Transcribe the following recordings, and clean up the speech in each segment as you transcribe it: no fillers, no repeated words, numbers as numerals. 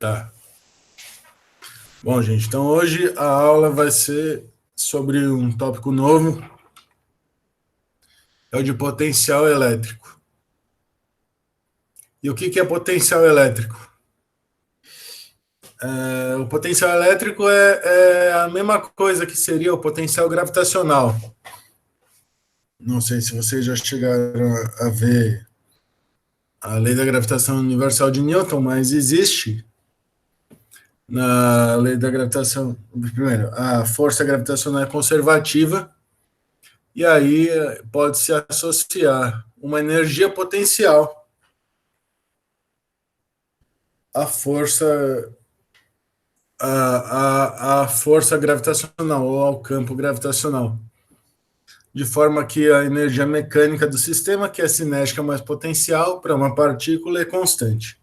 Tá. Bom, gente, então hoje a aula vai ser sobre um tópico novo, é o de potencial elétrico. E o que é potencial elétrico? O potencial elétrico é a mesma coisa que seria o potencial gravitacional. Não sei se vocês já chegaram a ver a lei da gravitação universal de Newton, mas existe na lei da gravitação. Primeiro, a força gravitacional é conservativa, e aí pode-se associar uma energia potencial à força, à força gravitacional ou ao campo gravitacional, de forma que a energia mecânica do sistema, que é cinética mais potencial para uma partícula, é constante.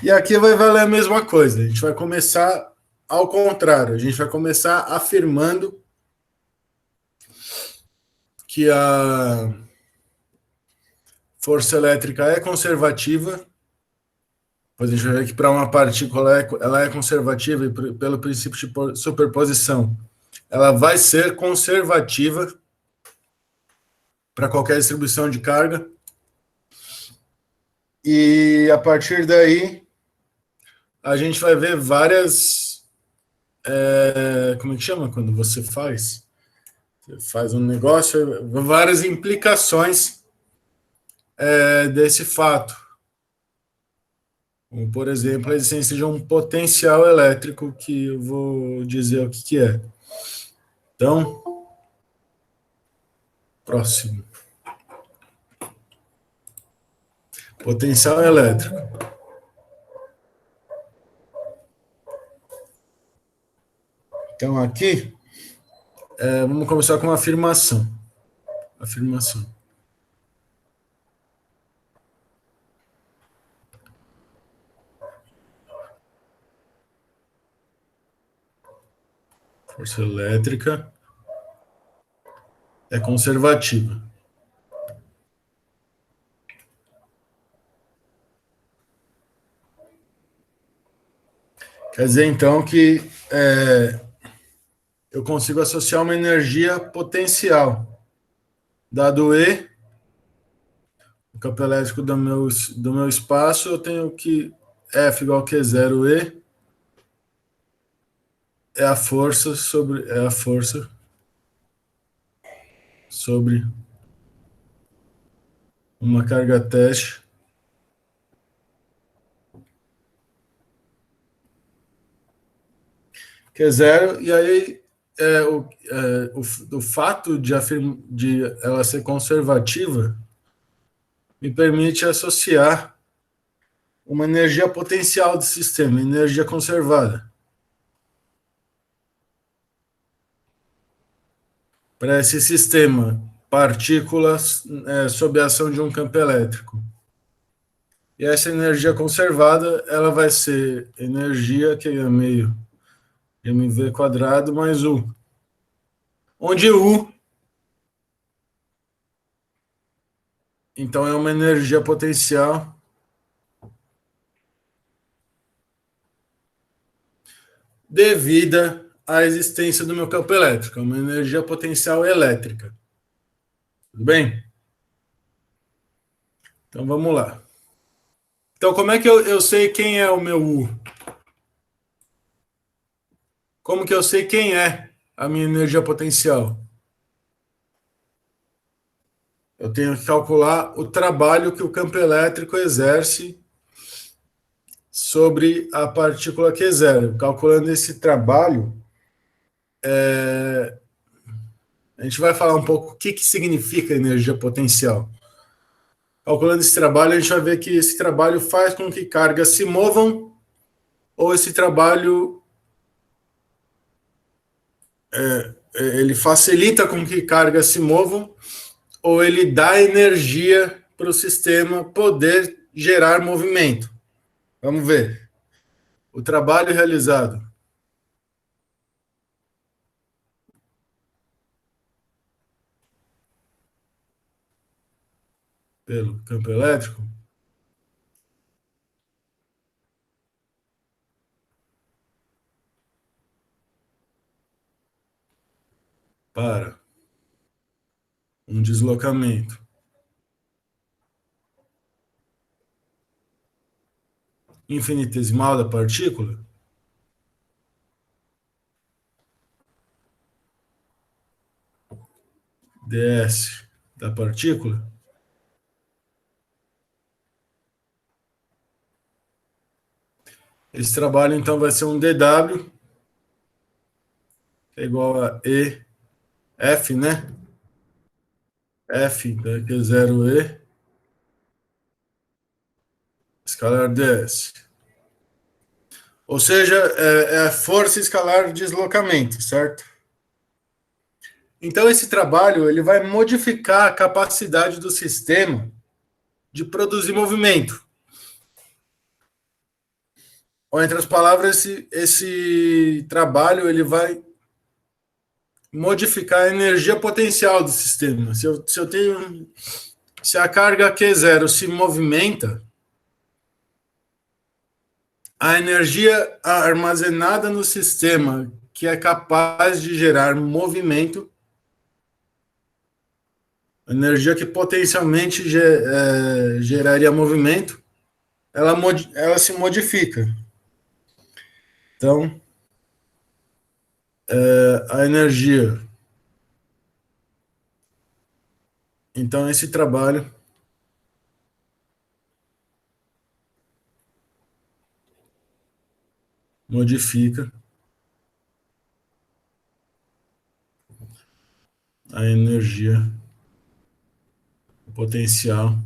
E aqui vai valer a mesma coisa. A gente vai começar ao contrário. A gente vai começar afirmando que a força elétrica é conservativa. Pois a gente vai ver que para uma partícula ela é conservativa e pelo princípio de superposição, ela vai ser conservativa para qualquer distribuição de carga. E a partir daí, a gente vai ver várias. Como é que chama quando você faz? Você faz um negócio, várias implicações desse fato. Como, por exemplo, a existência de um potencial elétrico, que eu vou dizer o que é. Então, próximo. Potencial elétrico. Então, aqui, vamos começar com uma afirmação. Afirmação. Força elétrica é conservativa. Quer dizer, então, que eu consigo associar uma energia potencial. Dado E, o campo elétrico do meu espaço, eu tenho que F igual a Q0E é a força sobre uma carga teste que é zero, e aí o fato de ela ser conservativa me permite associar uma energia potencial do sistema, energia conservada, para esse sistema, partículas sob a ação de um campo elétrico. E essa energia conservada, ela vai ser energia que é meio mv quadrado mais U, onde U, então, é uma energia potencial devida à existência do meu campo elétrico, é uma energia potencial elétrica. Tudo bem? Então, vamos lá. Então, como é que eu sei quem é o meu U? Como que eu sei quem é a minha energia potencial? Eu tenho que calcular o trabalho que o campo elétrico exerce sobre a partícula Q0. Calculando esse trabalho, a gente vai falar um pouco o que significa energia potencial. Calculando esse trabalho, a gente vai ver que esse trabalho faz com que cargas se movam, ou esse trabalho ele facilita com que cargas se movam, ou ele dá energia para o sistema poder gerar movimento. Vamos ver. O trabalho realizado pelo campo elétrico para um deslocamento infinitesimal da partícula, ds da partícula, esse trabalho então vai ser um dw, que é igual a f, né? F da Q0E, escalar ds. Ou seja, é a força escalar de deslocamento, certo? Então, esse trabalho ele vai modificar a capacidade do sistema de produzir movimento. Ou, entre as palavras, esse trabalho ele vai modificar a energia potencial do sistema. Se a carga Q0 se movimenta, a energia armazenada no sistema que é capaz de gerar movimento, energia que potencialmente geraria movimento, ela se modifica. Então, a energia. Então, esse trabalho modifica a energia, o potencial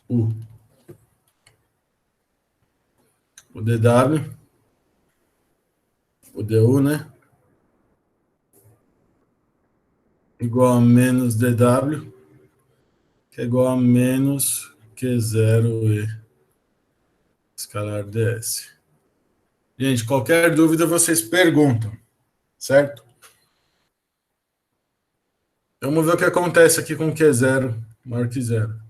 U. O dW, o du, né? Igual a menos dW, que é igual a menos Q0E, escalar ds. Gente, qualquer dúvida vocês perguntam, certo? Vamos ver o que acontece aqui com Q0 maior que zero.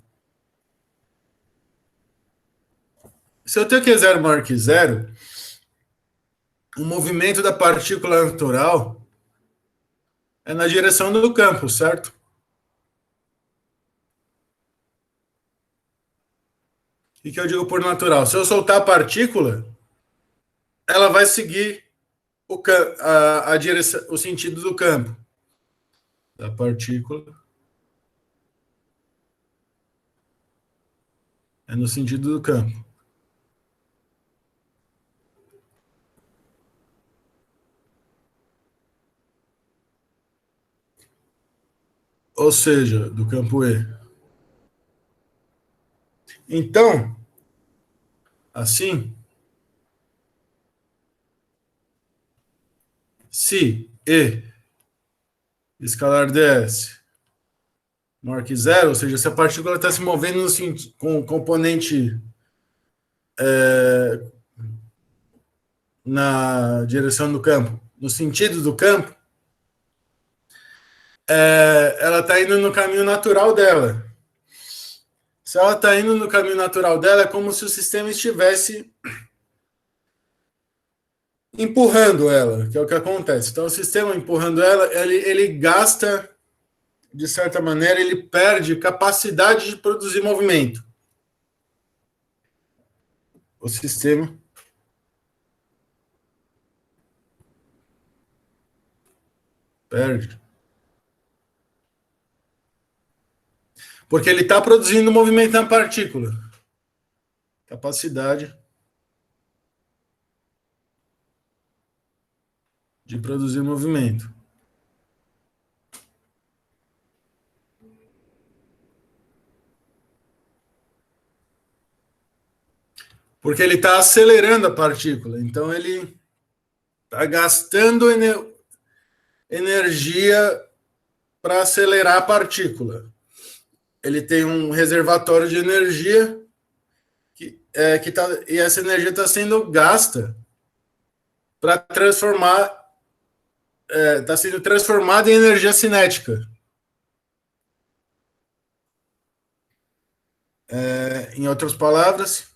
Se eu tenho Q0 maior que zero, o movimento da partícula natural é na direção do campo, certo? O que eu digo por natural? Se eu soltar a partícula, ela vai seguir a direção, o sentido do campo da partícula. É no sentido do campo. Ou seja, do campo E. Então, assim, se E escalar ds maior que zero, ou seja, se a partícula está se movendo com o componente na direção do campo, no sentido do campo, ela está indo no caminho natural dela. Se ela está indo no caminho natural dela, é como se o sistema estivesse empurrando ela, que é o que acontece. Então, o sistema empurrando ela, ele gasta, de certa maneira, ele perde capacidade de produzir movimento. O sistema perde. Porque ele está produzindo movimento na partícula. Capacidade de produzir movimento. Porque ele está acelerando a partícula. Então, ele está gastando energia para acelerar a partícula. Ele tem um reservatório de energia e essa energia está sendo gasta para transformar, está sendo transformada em energia cinética. Em outras palavras,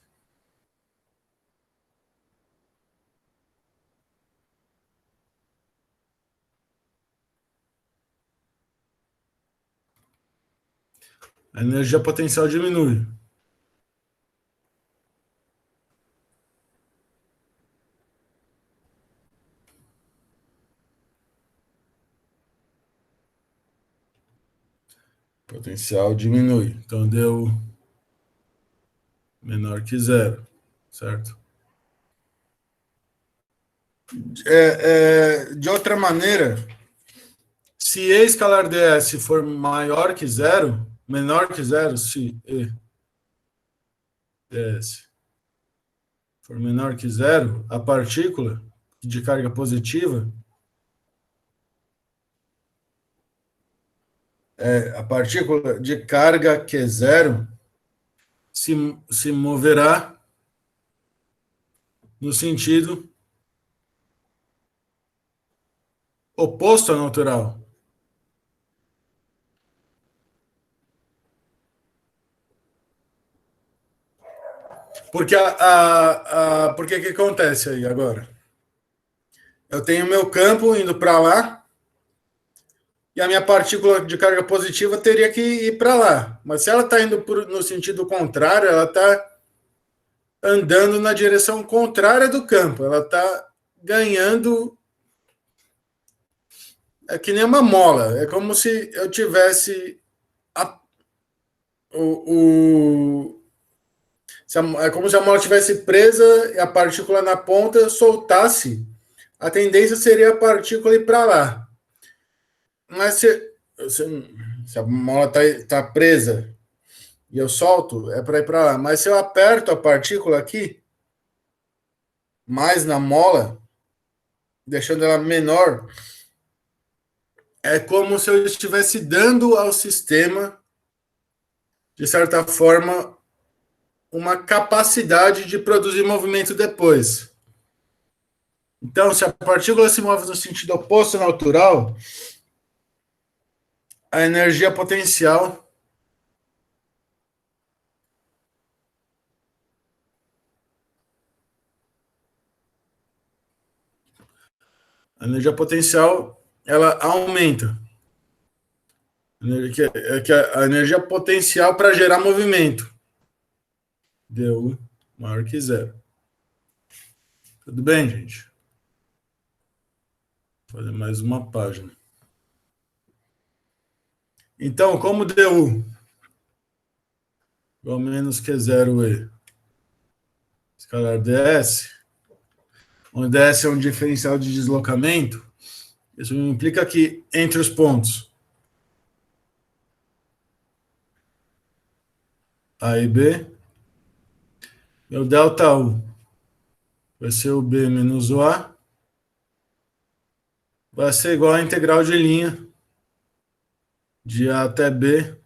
A energia potencial diminui. Potencial diminui. Então deu menor que zero, certo? De outra maneira, se E escalar ds for maior que zero, menor que zero, se E ds for menor que zero, a partícula de carga positiva, a partícula de carga Q0 se moverá no sentido oposto ao natural. Porque porque que acontece aí agora? Eu tenho meu campo indo para lá e a minha partícula de carga positiva teria que ir para lá. Mas se ela está indo no sentido contrário, ela está andando na direção contrária do campo. Ela está ganhando. É que nem uma mola. É como se eu tivesse a, o, é como se a mola estivesse presa e a partícula na ponta soltasse. A tendência seria a partícula ir para lá. Mas se a mola tá presa e eu solto, é para ir para lá. Mas se eu aperto a partícula aqui, mais na mola, deixando ela menor, é como se eu estivesse dando ao sistema, de certa forma, uma capacidade de produzir movimento depois. Então, se a partícula se move no sentido oposto ao natural, a energia potencial ela aumenta. Que a energia potencial para gerar movimento. Deu maior que zero. Tudo bem, gente? Vou fazer mais uma página. Então, como deu igual a menos Q0E escalar ds, onde ds é um diferencial de deslocamento, isso implica que entre os pontos A e B, meu ΔU vai ser o B menos o A, vai ser igual a integral de linha de A até B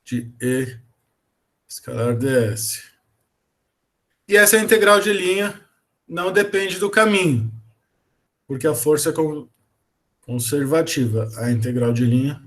de E escalar ds. E essa integral de linha não depende do caminho, porque a força é conservativa. A integral de linha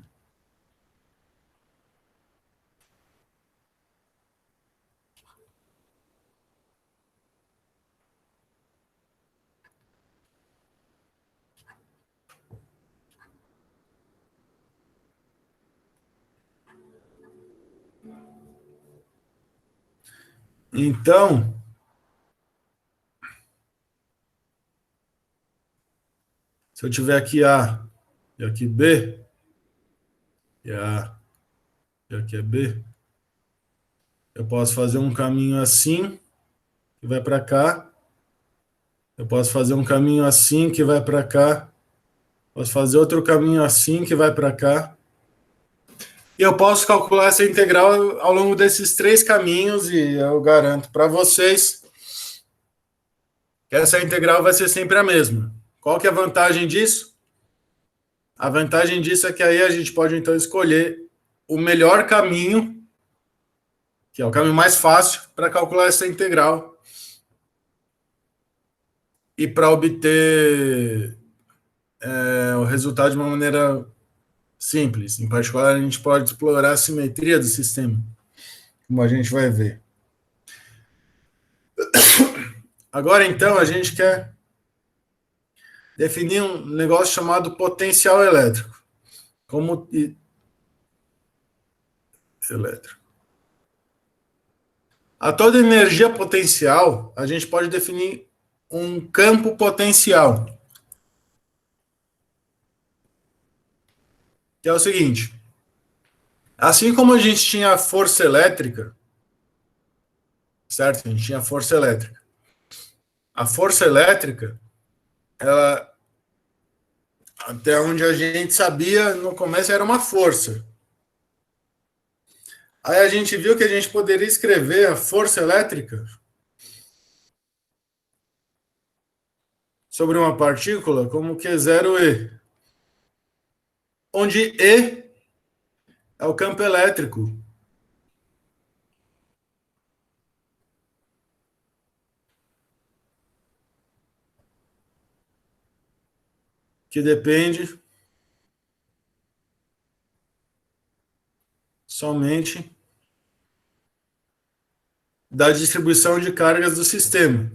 então, se eu tiver aqui A e aqui B, e A e aqui é B, eu posso fazer um caminho assim, que vai para cá. Eu posso fazer um caminho assim, que vai para cá. Posso fazer outro caminho assim, que vai para cá. E eu posso calcular essa integral ao longo desses três caminhos, e eu garanto para vocês que essa integral vai ser sempre a mesma. Qual que é a vantagem disso? A vantagem disso é que aí a gente pode, então, escolher o melhor caminho, que é o caminho mais fácil, para calcular essa integral e para obter o resultado de uma maneira simples. Em particular, a gente pode explorar a simetria do sistema, como a gente vai ver. Agora, então, a gente quer definir um negócio chamado potencial elétrico. elétrico. A toda energia potencial, a gente pode definir um campo potencial, que é o seguinte: assim como a gente tinha a força elétrica, certo? A gente tinha a força elétrica. A força elétrica, ela, até onde a gente sabia no começo, era uma força. Aí a gente viu que a gente poderia escrever a força elétrica sobre uma partícula como Q0E, onde E é o campo elétrico que depende somente da distribuição de cargas do sistema.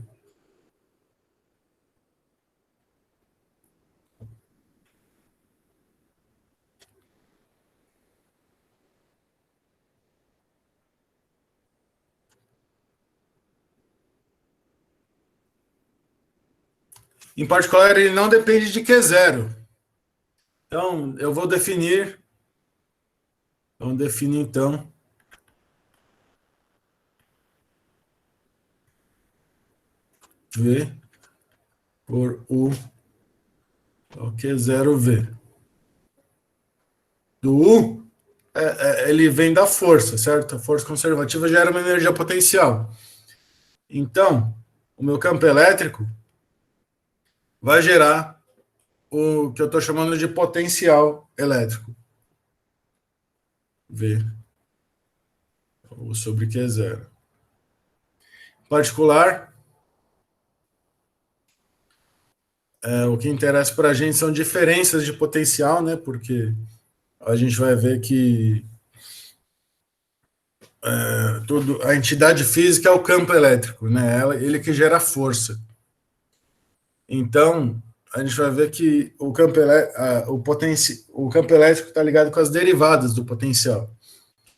Em particular, ele não depende de Q0. Então, eu vou definir. Vamos definir, então, V por U, o Q0V. Do U, ele vem da força, certo? A força conservativa gera uma energia potencial. Então, o meu campo elétrico vai gerar o que eu estou chamando de potencial elétrico. V ou sobre Q0. Em particular, o que interessa para a gente são diferenças de potencial, né? Porque a gente vai ver que a entidade física é o campo elétrico, né? Ele que gera força. Então, a gente vai ver que o campo elétrico está ligado com as derivadas do potencial.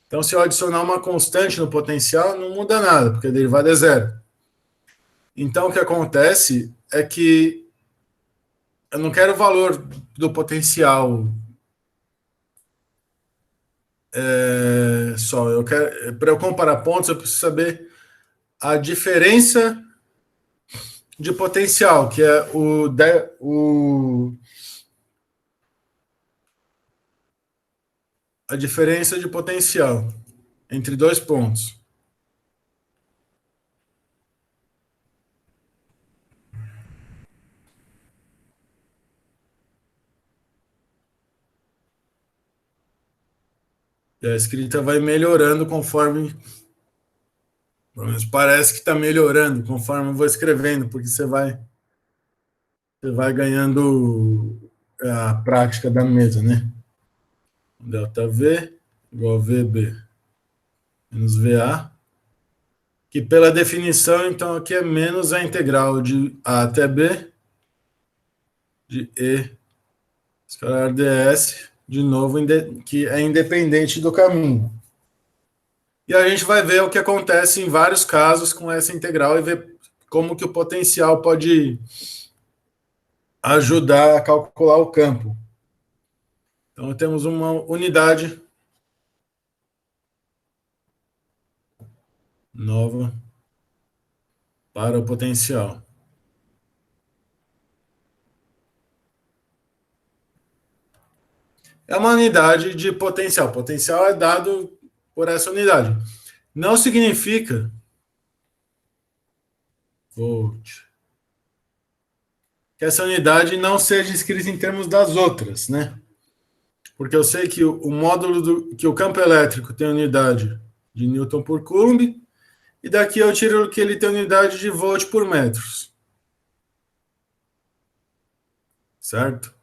Então, se eu adicionar uma constante no potencial, não muda nada, porque a derivada é zero. Então, o que acontece é que eu não quero o valor do potencial só. Para eu comparar pontos, eu preciso saber a diferença de potencial, que é a diferença de potencial entre dois pontos. E a escrita vai melhorando conforme. Pelo menos parece que está melhorando conforme eu vou escrevendo, porque você vai ganhando a prática da mesa, né? Δv igual a VB menos VA, que pela definição, então, aqui é menos a integral de A até B de E escalar ds, de novo, que é independente do caminho. E a gente vai ver o que acontece em vários casos com essa integral e ver como que o potencial pode ajudar a calcular o campo. Então, temos uma unidade nova para o potencial. É uma unidade de potencial. Potencial é dado por essa unidade. Não significa volt que essa unidade não seja escrita em termos das outras, né? Porque eu sei que o módulo que o campo elétrico tem unidade de Newton por Coulomb, e daqui eu tiro que ele tem unidade de volt por metros. Certo?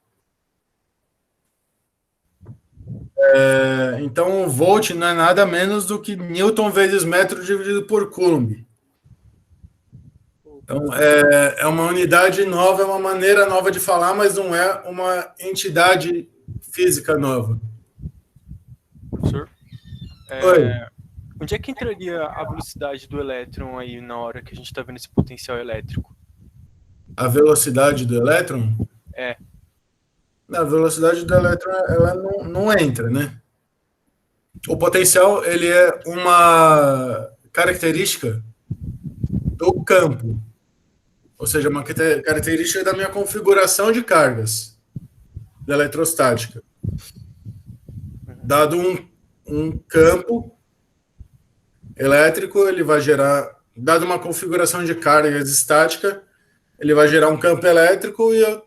Então, o volt não é nada menos do que Newton vezes metro dividido por Coulomb. Então, é uma unidade nova, é uma maneira nova de falar, mas não é uma entidade física nova. Professor? Oi, Onde é que entraria a velocidade do elétron aí na hora que a gente está vendo esse potencial elétrico? a velocidade do elétron? É. A velocidade do elétron, ela não entra, né? O potencial, ele é uma característica do campo, ou seja, uma característica da minha configuração de cargas da eletrostática. Dado um campo elétrico, ele vai gerar, dado uma configuração de cargas estática, ele vai gerar um campo elétrico e eu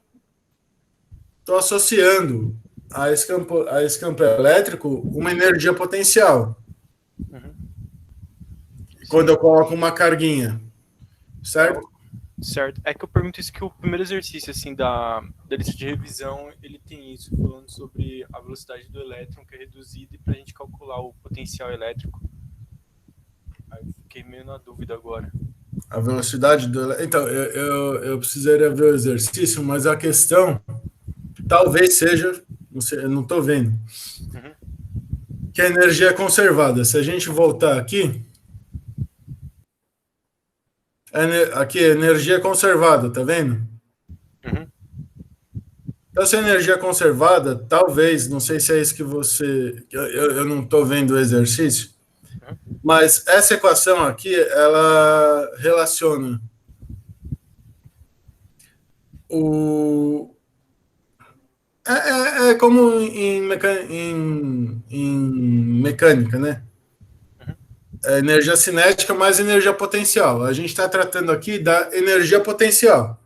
estou associando a esse campo elétrico uma energia potencial. Uhum. Quando Sim. eu coloco uma carguinha, certo? Certo. É que eu pergunto isso que o primeiro exercício, assim, da lista de revisão, ele tem isso, falando sobre a velocidade do elétron, que é reduzida, e pra gente calcular o potencial elétrico. Aí eu fiquei meio na dúvida agora. A velocidade do. Então, eu precisaria ver o exercício, mas a questão talvez seja, não sei, eu não estou vendo, Uhum. que a energia é conservada. Se a gente voltar aqui, aqui é energia conservada, tá vendo? Uhum. Então, se a energia é conservada, talvez, não sei se é isso que você. Eu não estou vendo o exercício, Uhum. mas essa equação aqui, ela relaciona o. É como em mecânica, né? Uhum. É energia cinética mais energia potencial. A gente está tratando aqui da energia potencial.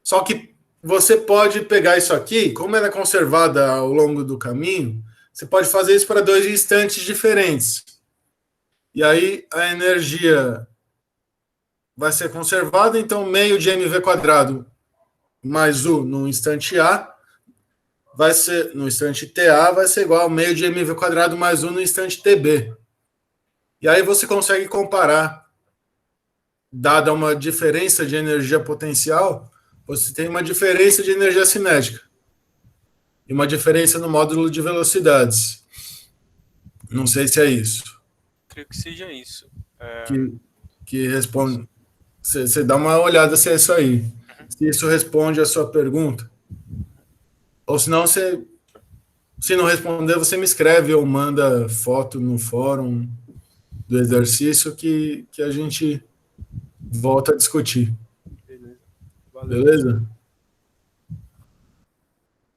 Só que você pode pegar isso aqui, como ela é conservada ao longo do caminho, você pode fazer isso para dois instantes diferentes. E aí a energia vai ser conservada, então meio de mv quadrado mais u no instante A vai ser, no instante TA, vai ser igual a meio de mv quadrado mais u no instante TB. E aí você consegue comparar, dada uma diferença de energia potencial, você tem uma diferença de energia cinética e uma diferença no módulo de velocidades. Não sei se é isso Creio que seja isso. É, que, que responde. Você dá uma olhada se é isso aí. Se isso responde a sua pergunta. Ou se não, você, se não responder, você me escreve ou manda foto no fórum do exercício que a gente volta a discutir. beleza. Valeu. Beleza?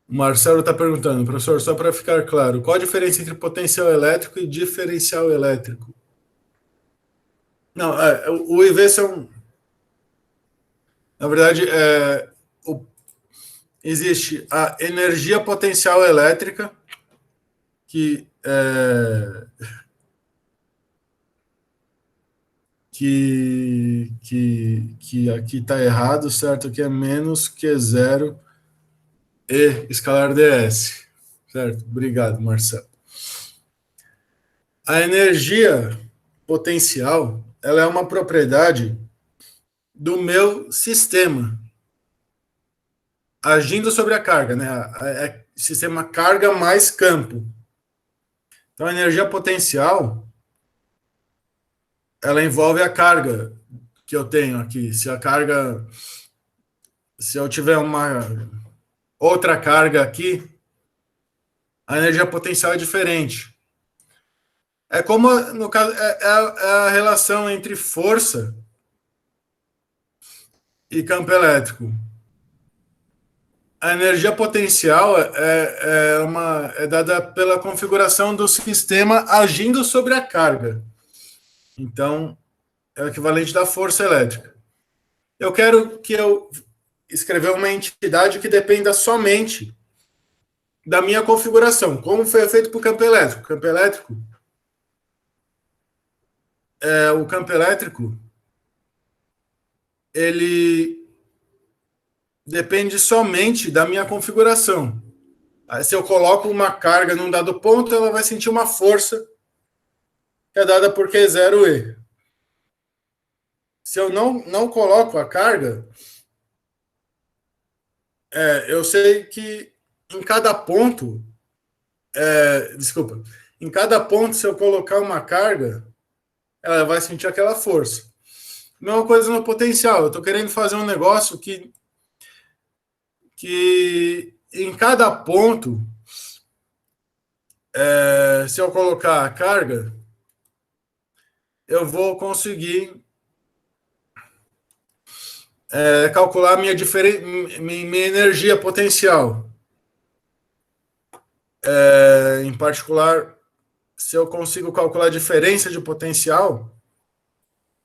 O Marcelo está perguntando, professor, só para ficar claro, qual a diferença entre potencial elétrico e diferencial elétrico? Não, o IV são. Na verdade, existe a energia potencial elétrica, que, que aqui está errado, certo? Aqui é menos Q0 E escalar ds. Certo? Obrigado, Marcelo. A energia potencial, ela é uma propriedade do meu sistema agindo sobre a carga, né? É sistema carga mais campo. Então, a energia potencial, ela envolve a carga que eu tenho aqui. Se eu tiver uma outra carga aqui, a energia potencial é diferente. É como, no caso, é a relação entre força e campo elétrico. A energia potencial é dada pela configuração do sistema agindo sobre a carga. Então, é o equivalente da força elétrica. Eu quero que eu escrever uma entidade que dependa somente da minha configuração, como foi feito para o campo elétrico. O campo elétrico, ele depende somente da minha configuração. Aí, se eu coloco uma carga num dado ponto, ela vai sentir uma força que é dada por Q0E. Se eu não coloco a carga, eu sei que em cada ponto, desculpa, em cada ponto, se eu colocar uma carga, ela vai sentir aquela força. Mesma coisa no potencial. Eu estou querendo fazer um negócio que em cada ponto, se eu colocar a carga, eu vou conseguir calcular minha energia potencial. Em particular, se eu consigo calcular a diferença de potencial,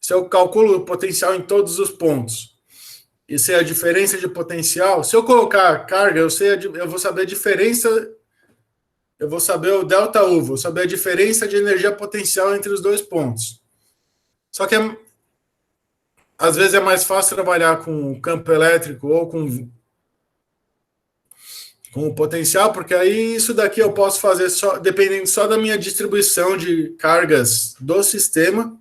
se eu calculo o potencial em todos os pontos, e sei a diferença de potencial, se eu colocar a carga, eu vou saber a diferença, eu vou saber o ΔU, vou saber a diferença de energia potencial entre os dois pontos. Só que às vezes é mais fácil trabalhar com campo elétrico ou com o potencial, porque aí isso daqui eu posso fazer só dependendo só da minha distribuição de cargas do sistema.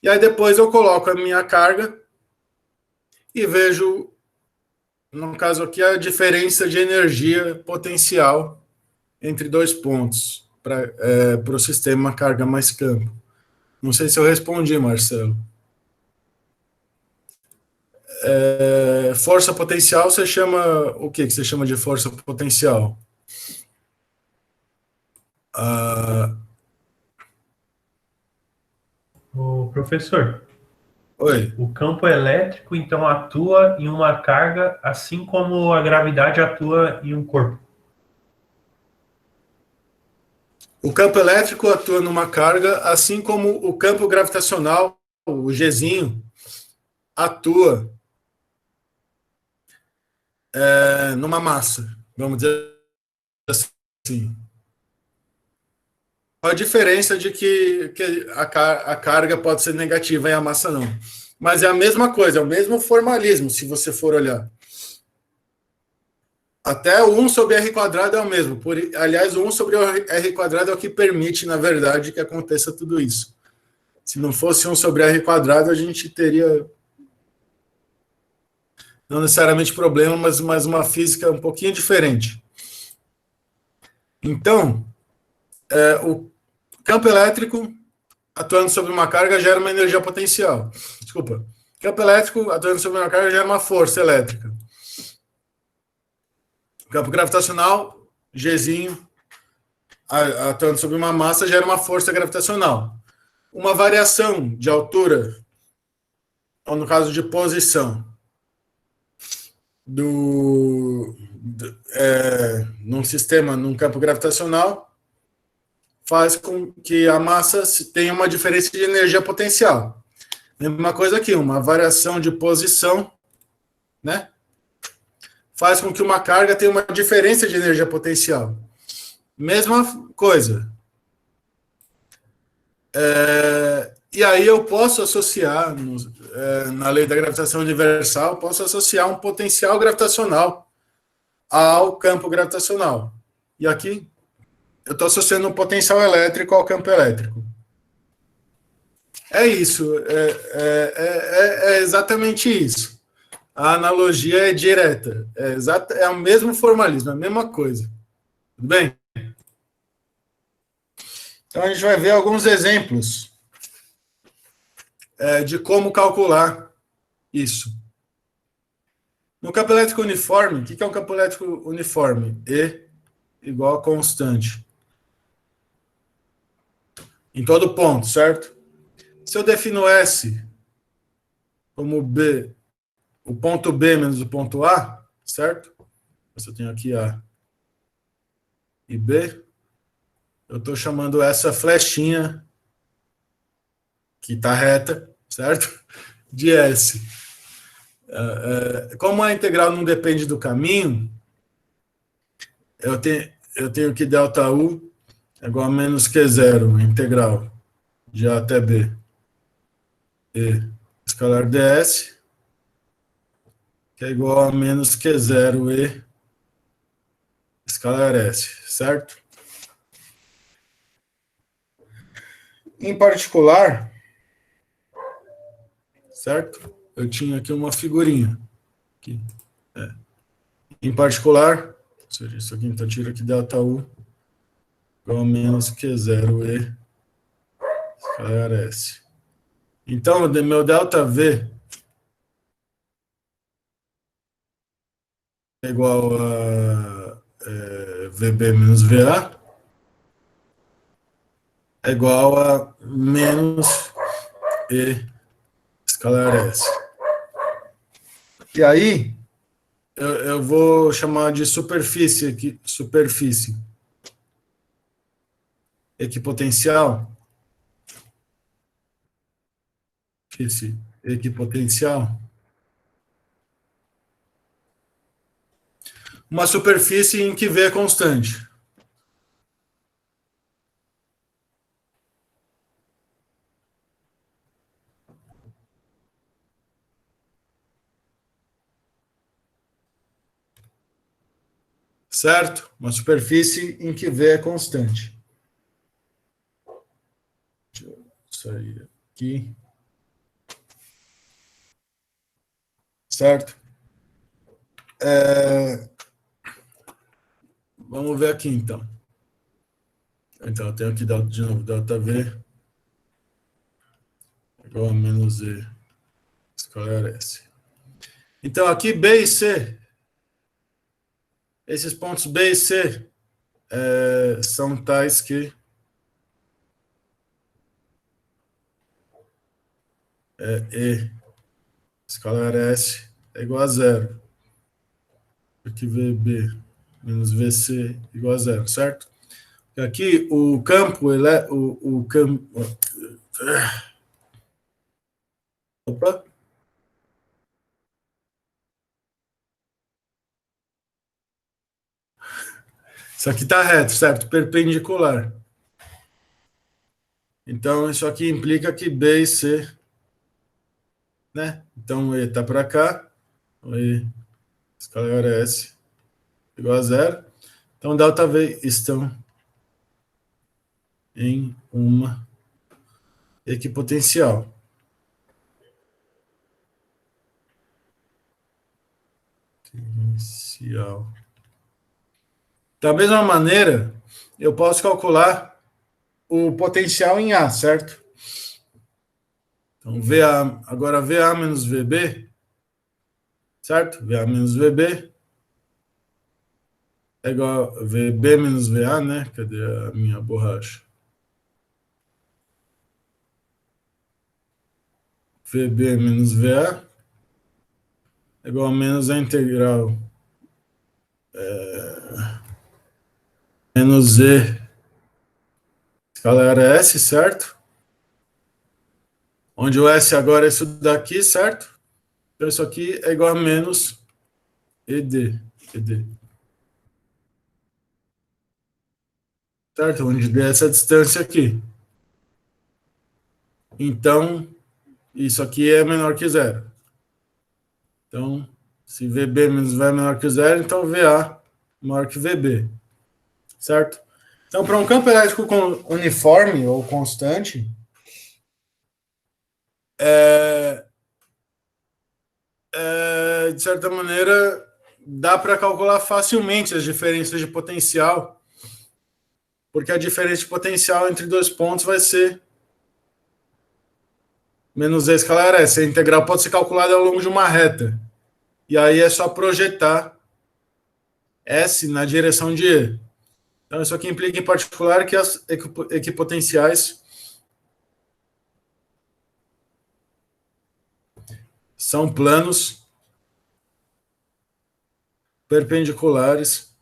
E aí depois eu coloco a minha carga e vejo, no caso aqui, a diferença de energia potencial entre dois pontos para o sistema carga mais campo. Não sei se eu respondi, Marcelo. Força potencial, você chama... O que você chama de força potencial? O professor, Oi. o campo elétrico, então, atua em uma carga, assim como a gravidade atua em um corpo. O campo elétrico atua numa carga, assim como o campo gravitacional, o Gzinho, atua numa massa, vamos dizer assim. A diferença de que a carga pode ser negativa e a massa não. Mas é a mesma coisa, é o mesmo formalismo, se você for olhar. Até o 1 sobre R quadrado é o mesmo. Aliás, o 1 sobre R quadrado é o que permite, na verdade, que aconteça tudo isso. Se não fosse 1 sobre R quadrado, a gente teria não necessariamente problema, mas uma física um pouquinho diferente. Então, o campo elétrico atuando sobre uma carga gera uma energia potencial. Desculpa. Campo elétrico atuando sobre uma carga gera uma força elétrica. Campo gravitacional, Gzinho, atuando sobre uma massa, gera uma força gravitacional. Uma variação de altura, ou no caso de posição, num sistema, num campo gravitacional, faz com que a massa tenha uma diferença de energia potencial. Mesma coisa aqui, uma variação de posição, né? Faz com que uma carga tenha uma diferença de energia potencial. Mesma coisa. E aí eu posso associar, na lei da gravitação universal, posso associar um potencial gravitacional ao campo gravitacional. E aqui eu estou associando um potencial elétrico ao campo elétrico. É isso, é exatamente isso. A analogia é direta, é o mesmo formalismo, é a mesma coisa. Tudo bem? Então, a gente vai ver alguns exemplos de como calcular isso. No campo elétrico uniforme, o que é um campo elétrico uniforme? E igual a constante. Em todo ponto, certo? Se eu defino S como B, o ponto B menos o ponto A, certo? Se eu tenho aqui A e B, eu estou chamando essa flechinha, que está reta, certo? De S. Como a integral não depende do caminho, eu tenho que ΔU é igual a menos Q0, integral de A até B, e escalar ds, que é igual a menos Q0 e escalar S, certo? Em particular, certo? Eu tinha aqui uma figurinha. Aqui. Em particular, ou seja, isso aqui, então tira aqui ΔU igual a menos Q0E escalar S. Então, meu ΔV é igual a VB menos VA é igual a menos E escalar S. E aí, eu vou chamar de superfície aqui, superfície equipotencial, equipotencial, uma superfície em que V é constante. Certo? Uma superfície em que V é constante. Deixa eu sair aqui. Certo? Vamos ver aqui, então. Então, eu tenho aqui de novo ΔV igual a menos E escalar S. Então, aqui B e C, esses pontos B e C são tais que E escalar S é igual a zero. Aqui VB menos VC igual a zero, certo? Aqui o campo, o campo. Opa! Isso aqui está reto, certo? Perpendicular. Então, isso aqui implica que B e C, né? Então, E está para cá, o E escalar S igual a zero. Então, ΔV estão em uma equipotencial. Da mesma maneira, eu posso calcular o potencial em A, certo? Então, VA, agora VA menos VB, certo? VA menos VB é igual a VB menos VA, né? Cadê a minha borracha? VB menos VA é igual a menos a integral menos E escalar S, certo? Onde o S agora é isso daqui, certo? Então, isso aqui é igual a menos ED. Certo? Onde D é essa distância aqui. Então, isso aqui é menor que zero. Então, se VB menos V é menor que zero, então VA maior que VB. Certo? Então, para um campo elétrico uniforme ou constante, de certa maneira, dá para calcular facilmente as diferenças de potencial, porque a diferença de potencial entre dois pontos vai ser menos E escalar S. A integral pode ser calculada ao longo de uma reta. E aí é só projetar S na direção de E. Então, isso aqui implica, em particular, que as equipotenciais são planos perpendiculares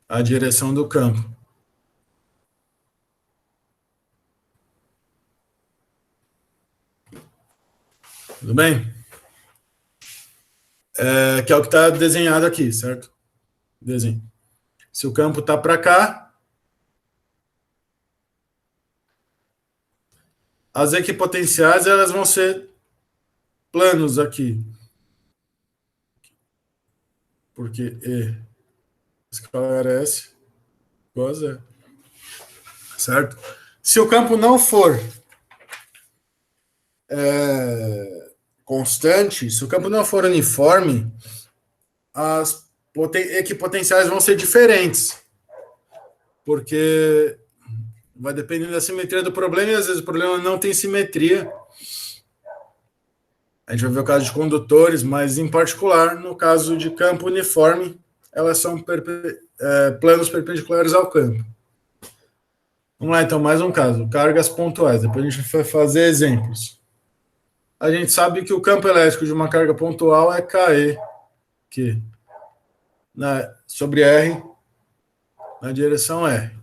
à direção do campo. Tudo bem? Que é o que está desenhado aqui, certo? Desenho. Se o campo está para cá, as equipotenciais elas vão ser planos aqui. Porque E escalar S igual a zero. Certo? Se o campo não for constante, se o campo não for uniforme, as equipotenciais vão ser diferentes, porque vai depender da simetria do problema, e às vezes o problema não tem simetria. A gente vai ver o caso de condutores, mas em particular, no caso de campo uniforme, elas são planos perpendiculares ao campo. Vamos lá, então, mais um caso, cargas pontuais. Depois a gente vai fazer exemplos. A gente sabe que o campo elétrico de uma carga pontual é KE, que sobre R, na direção R.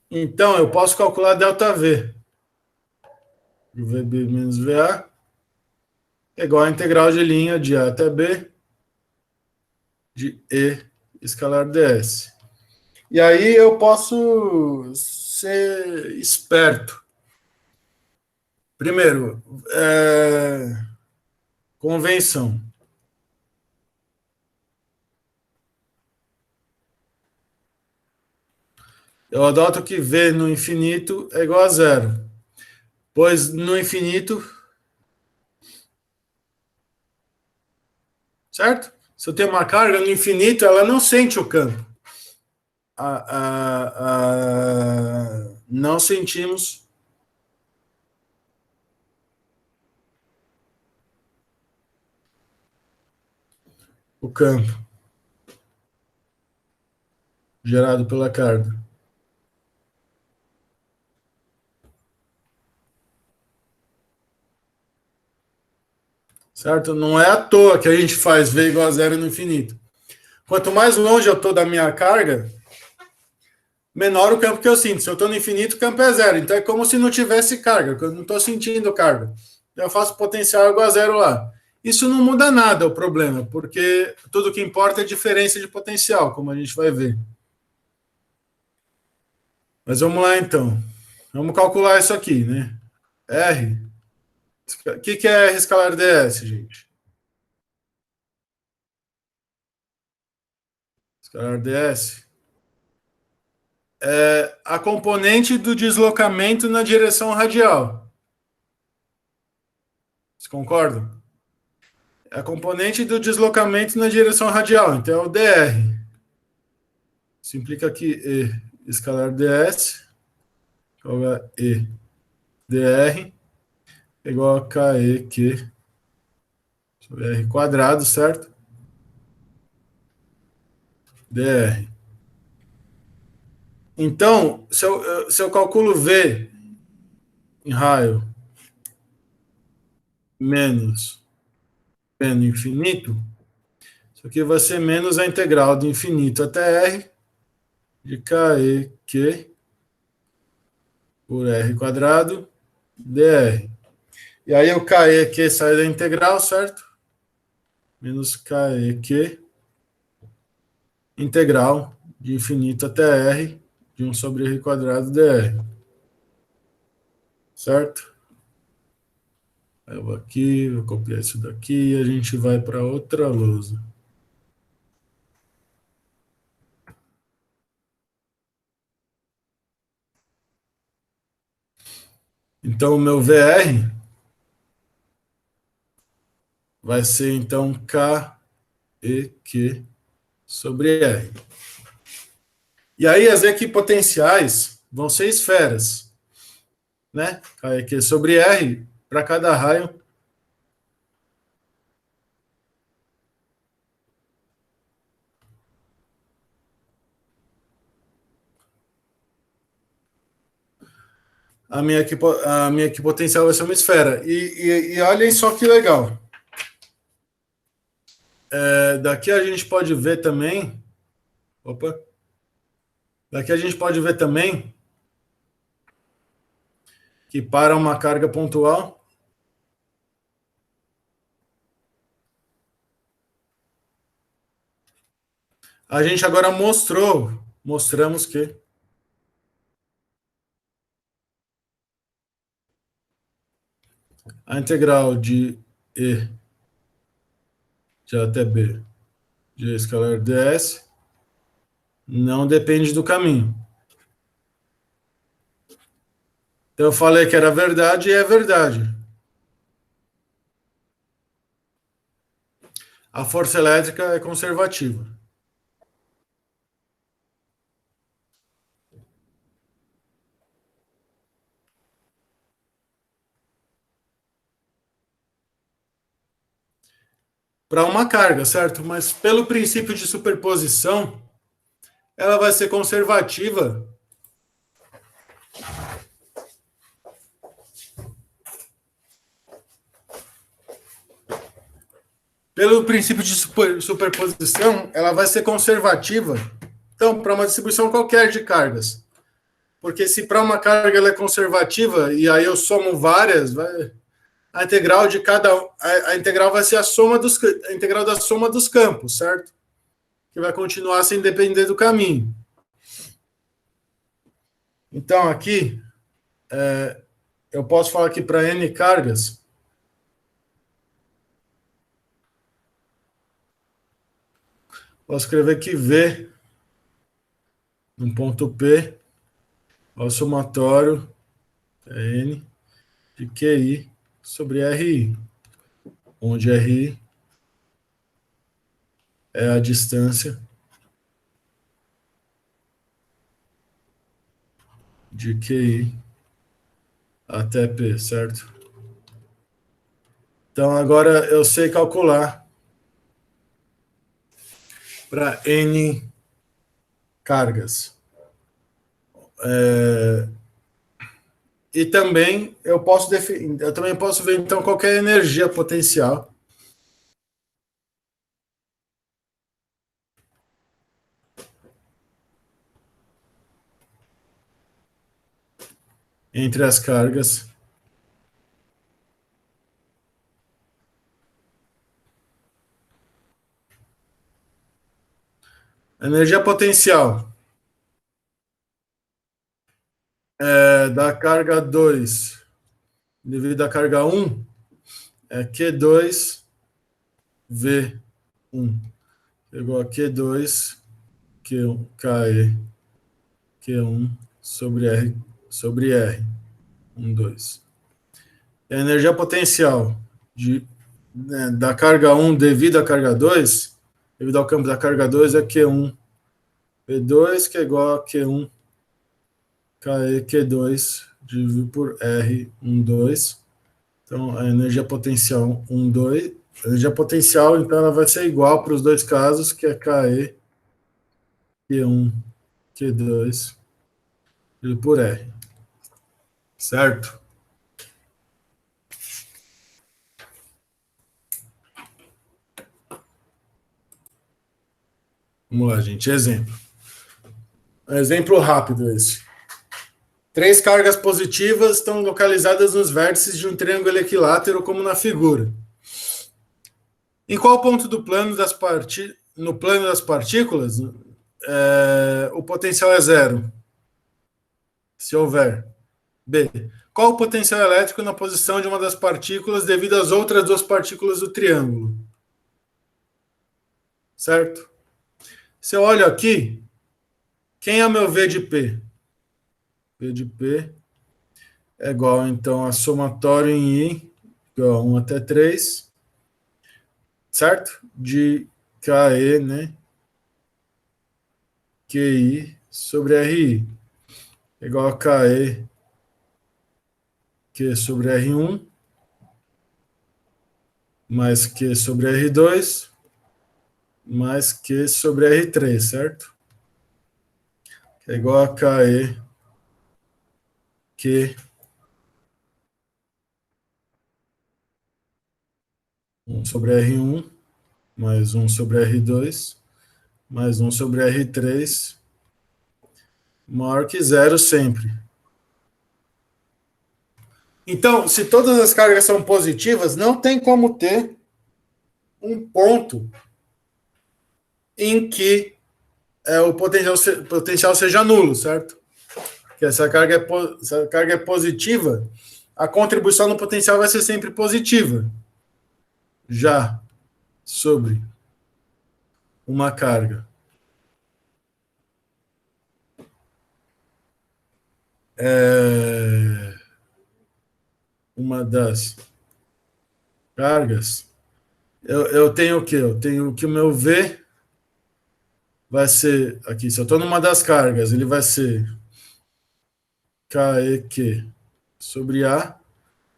Então, eu posso calcular ΔV. VB menos VA é igual a integral de linha de A até B de E escalar ds. E aí eu posso ser esperto. Primeiro, convenção. Eu adoto que V no infinito é igual a zero. Pois no infinito, certo? Se eu tenho uma carga no infinito, ela não sente o campo. Não sentimos o campo gerado pela carga. Certo? Não é à toa que a gente faz V igual a zero no infinito. Quanto mais longe eu estou da minha carga, menor o campo que eu sinto. Se eu estou no infinito, o campo é zero. Então é como se não tivesse carga, eu não estou sentindo carga. Eu faço potencial igual a zero lá. Isso não muda nada o problema, porque tudo que importa é a diferença de potencial, como a gente vai ver. Mas vamos lá então. Vamos calcular isso aqui, né? R. O que é R escalar ds, gente? Escalar ds é a componente do deslocamento na direção radial. Vocês concordam? É a componente do deslocamento na direção radial. Então é o dr. Isso implica que E escalar ds igual a E dr igual a KEQ sobre R quadrado, certo? dr. Então, se eu calculo V em raio menos P no infinito, isso aqui vai ser menos a integral do infinito até R de KEQ por R quadrado dr. E aí o KEQ sai da integral, certo? Menos KEQ integral de infinito até R de 1 sobre R quadrado dr. Certo? Eu vou aqui, vou copiar isso daqui e a gente vai para outra lousa. Então, o meu VR vai ser, então, KEQ sobre R. E aí, as equipotenciais vão ser esferas, né? KEQ sobre R, para cada raio. A minha equipotencial vai ser uma esfera. E olhem só que legal. Daqui a gente pode ver também. Opa! Daqui a gente pode ver também que para uma carga pontual, a gente agora mostramos que a integral de E de A até B de escalar ds não depende do caminho. Então, eu falei que era verdade e é verdade. a força elétrica é conservativa. Para uma carga, certo? Mas pelo princípio de superposição, ela vai ser conservativa pelo princípio de superposição, ela vai ser conservativa, então, para uma distribuição qualquer de cargas. Porque se para uma carga ela é conservativa, e aí eu somo várias, a integral de cada. A integral vai ser a integral da soma dos campos, certo? Que vai continuar sem depender do caminho. Então, aqui, eu posso falar que para N cargas, posso escrever que V, no ponto P, é o somatório N de QI sobre RI, onde RI é a distância de QI até P, certo? Então, agora eu sei calcular para N cargas. E também eu também posso ver então qual que é a energia potencial entre as cargas. A energia potencial da carga 2 devido à carga 1 é Q2 V1 igual a Q2 Q1 KE Q1 sobre R 1, 2. E a energia potencial da carga 1 devido à carga 2, devido ao campo da carga 2, é Q1 P2, que é igual a Q1 KE Q2 dividido por R 1, 2. Então, a energia potencial 1, 2. A energia potencial, então, ela vai ser igual para os dois casos, que é KE Q1 Q2 dividido por R. Certo? Vamos lá, gente. Exemplo. Exemplo rápido esse. 3 cargas positivas estão localizadas nos vértices de um triângulo equilátero, como na figura. Em qual ponto do plano no plano das partículas o potencial é zero? Se houver. B. Qual o potencial elétrico na posição de uma das partículas devido às outras duas partículas do triângulo? Certo? Se eu olho aqui, quem é o meu V de P? V de P é igual, então, a somatório em I, igual a 1 até 3, certo? De KE, né? QI sobre RI, igual a KE, Q sobre R1, mais Q sobre R2, mais Q sobre R3, certo? É igual a KE, Q 1 sobre R1, mais 1 sobre R2, mais 1 sobre R3, maior que zero sempre. Então, se todas as cargas são positivas, não tem como ter um ponto em que o potencial seja nulo, certo? Porque essa carga é positiva, a contribuição no potencial vai ser sempre positiva. Já sobre uma carga uma das cargas, eu tenho o quê? Eu tenho que o meu V vai ser, aqui, se eu estou numa das cargas, ele vai ser KEQ sobre A,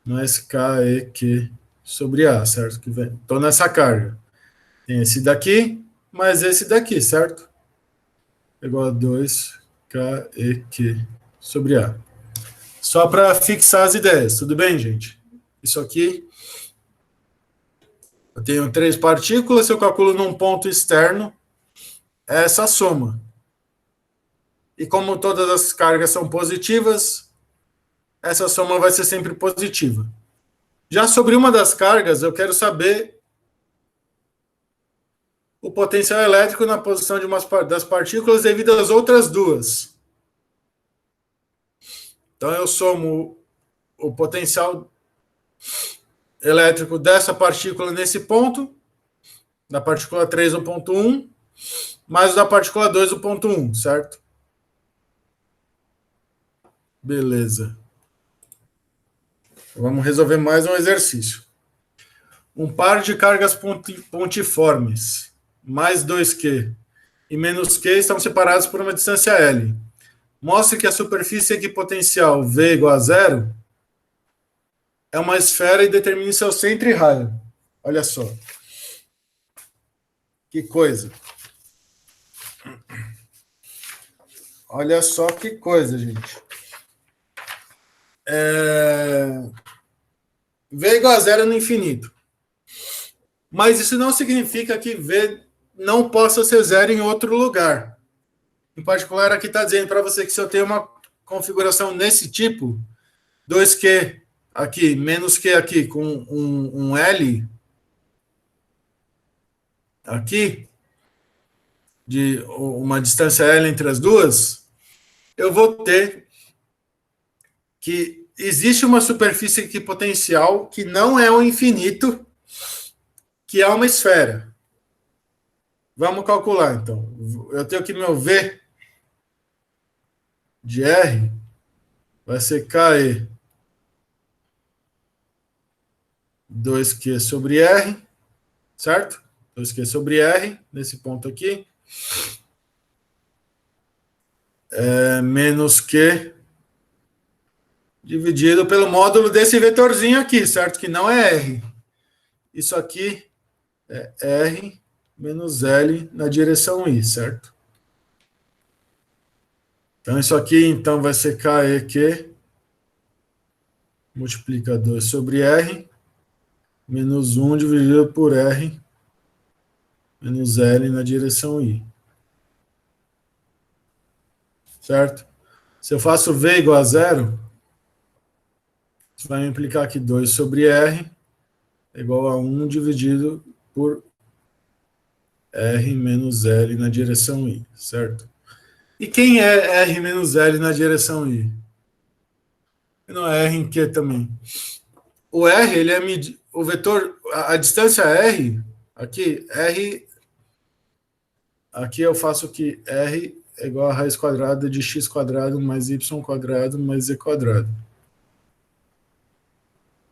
mais KEQ sobre A, certo? Que vem. Estou nessa carga. Tem esse daqui, mais esse daqui, certo? Igual a 2KEQ sobre A. Só para fixar as ideias, tudo bem, gente? Isso aqui, eu tenho 3 partículas, se eu calculo num ponto externo, é essa soma. E como todas as cargas são positivas, essa soma vai ser sempre positiva. Já sobre uma das cargas, eu quero saber o potencial elétrico na posição de uma das partículas devido às outras duas. Então, eu somo o potencial elétrico dessa partícula nesse ponto, da partícula 3 no ponto 1, mais o da partícula 2 no ponto 1, certo? Beleza. Vamos resolver mais um exercício. Um par de cargas pontiformes, mais 2Q e menos Q, estão separados por uma distância L. Mostre que a superfície equipotencial V igual a zero é uma esfera e determine seu centro e raio. Olha só. Que coisa. Olha só que coisa, gente. V igual a zero no infinito. Mas isso não significa que V não possa ser zero em outro lugar. Em particular, aqui está dizendo para você que se eu tenho uma configuração nesse tipo, 2Q aqui, menos Q aqui, com um L aqui, de uma distância L entre as duas, eu vou ter que existe uma superfície equipotencial que não é o infinito, que é uma esfera. Vamos calcular, então. Eu tenho que meu V de R vai ser KE 2Q sobre R, certo? 2Q sobre R, nesse ponto aqui. Menos Q dividido pelo módulo desse vetorzinho aqui, certo? Que não é R. Isso aqui é R menos L na direção I, certo? Então, isso aqui, então, vai ser KEQ multiplica 2 sobre R menos 1 dividido por R menos L na direção I. Certo? Se eu faço V igual a zero, isso vai implicar que 2 sobre R é igual a 1 dividido por R menos L na direção I, certo? E quem é R menos L na direção I? Não é R em Q também. O R, ele é o vetor, a distância R, aqui, R, aqui eu faço que R é igual a raiz quadrada de x quadrado mais y quadrado mais z quadrado.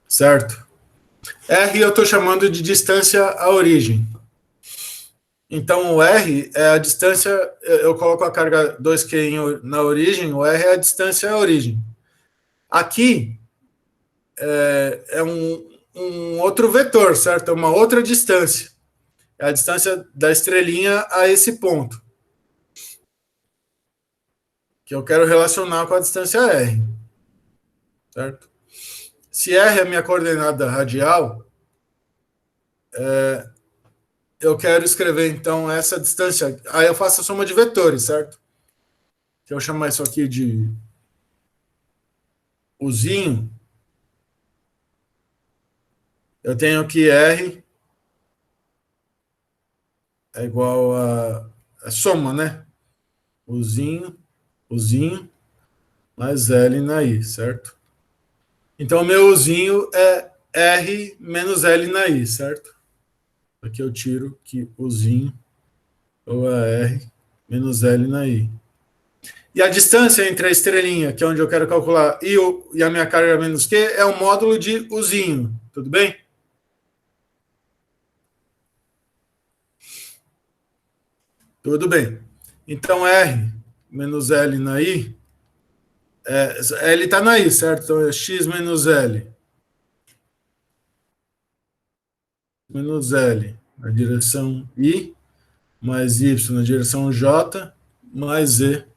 Certo? R eu estou chamando de distância à origem. Então, o R é a distância, eu coloco a carga 2Q na origem, o R é a distância à origem. Aqui é um outro vetor, certo? É uma outra distância. É a distância da estrelinha a esse ponto. Que eu quero relacionar com a distância R. Certo? Se R é a minha coordenada radial, eu quero escrever, então, essa distância. Aí eu faço a soma de vetores, certo? Que eu chamar isso aqui de uzinho. Eu tenho que R é igual a soma, né? Uzinho, mais L na I, certo? Então, o meu uzinho é R menos L na I, certo? Aqui eu tiro que uzinho ou é R menos L na I. E a distância entre a estrelinha, que é onde eu quero calcular, e a minha carga menos Q, é o módulo de uzinho. Tudo bem? Tudo bem. Então, R menos L na I, L está na I, certo? Então, é X menos L. Menos L na direção I, mais Y na direção J, mais Z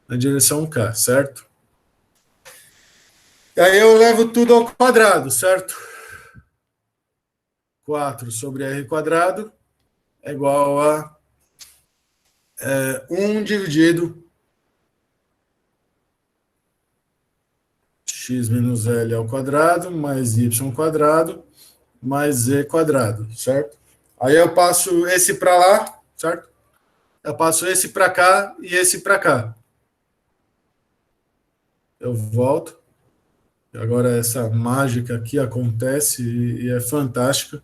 na direção K, certo? E aí eu levo tudo ao quadrado, certo? 4 sobre R quadrado é igual a 1 dividido x menos L ao quadrado, mais Y quadrado, mais Z quadrado, certo? Aí eu passo esse para lá, certo? Eu passo esse para cá e esse para cá. Eu volto. Agora essa mágica aqui acontece e é fantástica.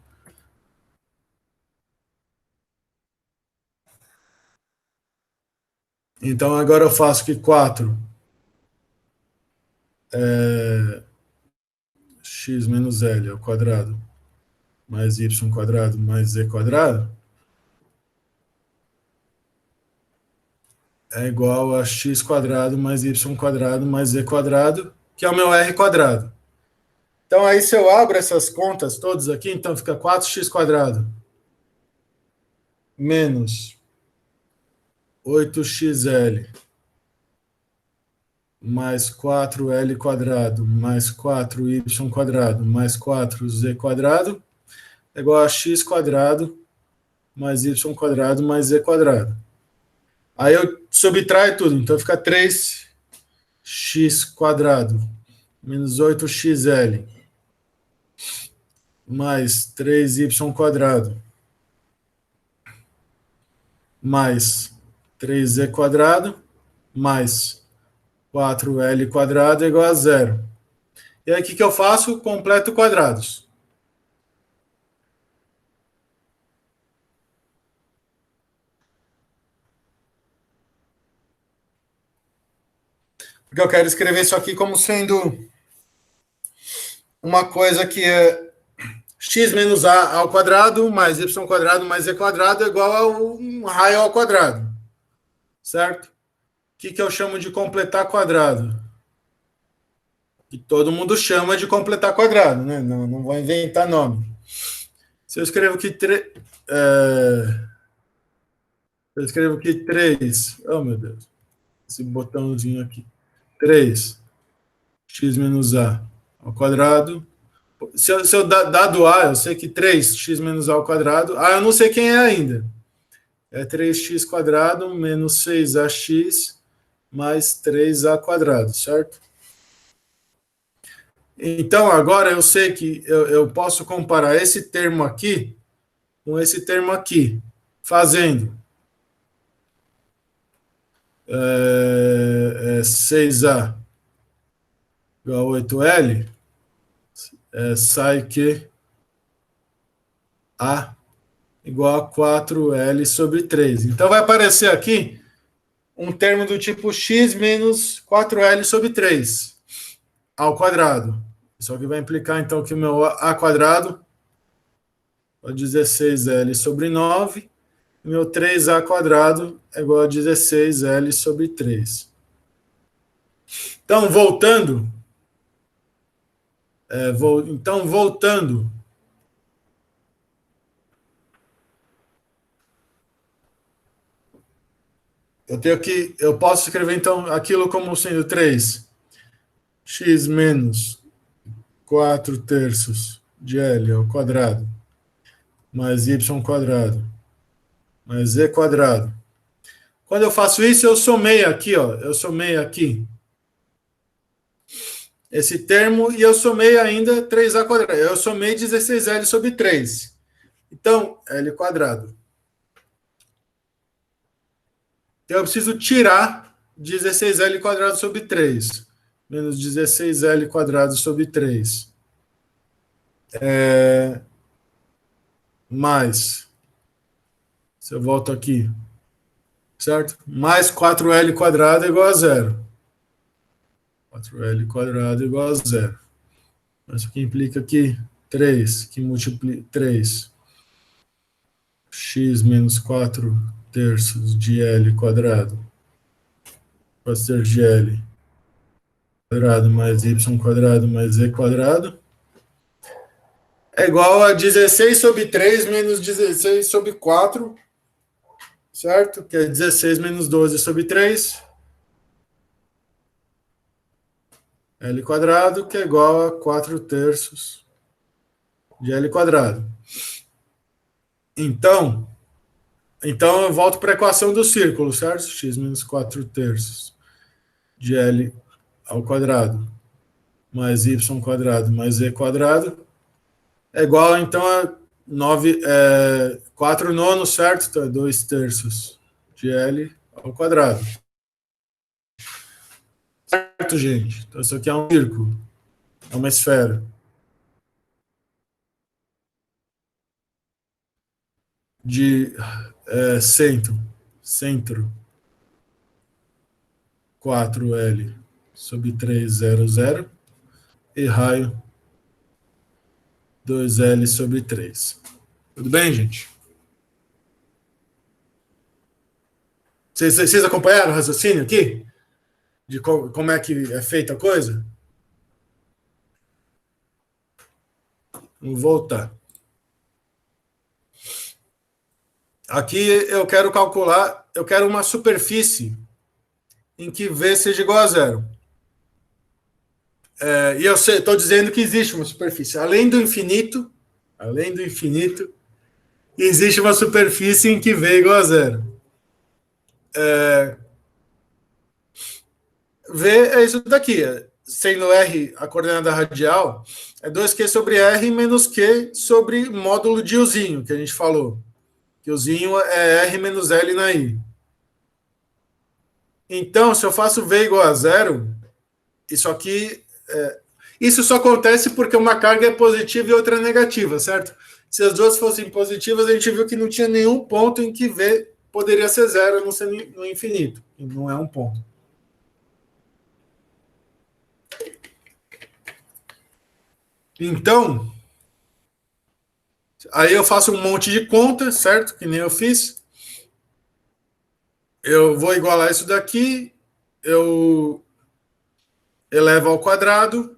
Então agora eu faço que 4 x menos L ao quadrado, mais Y quadrado, mais Z quadrado, é igual a x quadrado mais Y quadrado mais Z quadrado, que é o meu R quadrado. Então, aí, se eu abro essas contas todas aqui, então fica 4x quadrado menos 8xl mais 4l quadrado mais 4y quadrado mais 4z quadrado é igual a x quadrado mais y quadrado mais z quadrado. Aí eu subtraio tudo, então fica 3x quadrado menos 8xl mais 3y quadrado mais 3z quadrado mais 4l quadrado é igual a zero. E aí o que eu faço? Completo quadrados. Porque eu quero escrever isso aqui como sendo uma coisa que é x menos a ao quadrado mais y quadrado mais z quadrado é igual a um raio ao quadrado. Certo? O que eu chamo de completar quadrado? Que todo mundo chama de completar quadrado, né? Não vou inventar nome. Se eu escrevo aqui 3, oh meu Deus, esse botãozinho aqui, 3 x menos a ao quadrado. Se eu dado a, eu sei que 3x menos a ao quadrado, eu não sei quem é ainda. É 3x quadrado menos 6ax mais 3a quadrado, certo? Então, agora eu sei que eu posso comparar esse termo aqui com esse termo aqui, fazendo 6a igual a 8l, sai que a igual a 4l sobre 3. Então, vai aparecer aqui um termo do tipo x menos 4l sobre 3 ao quadrado. Isso aqui vai implicar, então, que o meu a quadrado é 16l sobre 9, e meu 3a quadrado é igual a 16l sobre 3. Então, voltando, eu posso escrever, então, aquilo como sendo 3x menos 4 terços de L ao quadrado, mais y quadrado, mais z quadrado. Quando eu faço isso, eu somei aqui, eu somei aqui esse termo e eu somei ainda 3a quadrado. Eu somei 16L sobre 3. Então, L quadrado. Então, eu preciso tirar 16L quadrado sobre 3. Menos 16L quadrado sobre 3. Mais. Se eu volto aqui. Certo? Mais 4L quadrado é igual a zero. 4L quadrado é igual a zero. Isso aqui implica que 3, que multiplica 3. X menos 4 terços de L quadrado, pode ser de L quadrado mais Y quadrado mais Z quadrado, é igual a 16 sobre 3 menos 16 sobre 4, certo? Que é 16 menos 12 sobre 3, L quadrado, que é igual a 4 terços de L quadrado. Então eu volto para a equação do círculo, certo? X menos 4 terços de L ao quadrado mais Y quadrado mais Z quadrado é igual, então, a 4 nonos, certo? Então, é 2 terços de L ao quadrado. Certo, gente? Então, isso aqui é um círculo. É uma esfera. De centro 4L sobre 3, 0, 0. E raio 2L sobre 3. Tudo bem, gente? Vocês acompanharam o raciocínio aqui? De como é que é feita a coisa? Vamos voltar. Aqui eu quero calcular, eu quero uma superfície em que V seja igual a zero. E eu estou dizendo que existe uma superfície. Além do infinito, existe uma superfície em que V é igual a zero. V é isso daqui. Sendo R a coordenada radial, é 2Q sobre R menos Q sobre módulo de Uzinho, que a gente falou. Que Uzinho é R menos L na I. Então, se eu faço V igual a zero, isso aqui... isso só acontece porque uma carga é positiva e outra é negativa, certo? Se as duas fossem positivas, a gente viu que não tinha nenhum ponto em que V poderia ser zero, a não ser no infinito. E não é um ponto. Então, aí eu faço um monte de conta, certo? Que nem eu fiz. Eu vou igualar isso daqui, eu elevo ao quadrado,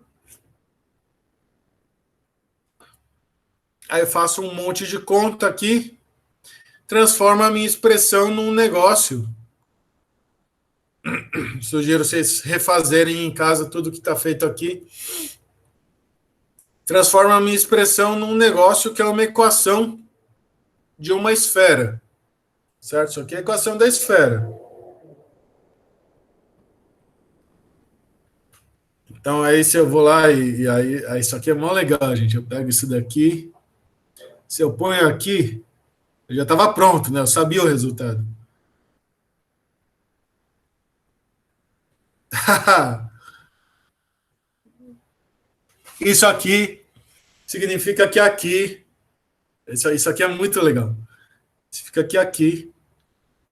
aí eu faço um monte de conta aqui, transformo a minha expressão num negócio. Sugiro vocês refazerem em casa tudo que está feito aqui. Transforma a minha expressão num negócio que é uma equação de uma esfera. Certo? Isso aqui é a equação da esfera. Então, aí se eu vou lá aí isso aqui é mó legal, gente. Eu pego isso daqui. Se eu ponho aqui, eu já estava pronto, né? Eu sabia o resultado. Isso aqui significa que aqui... Isso aqui é muito legal. Significa que aqui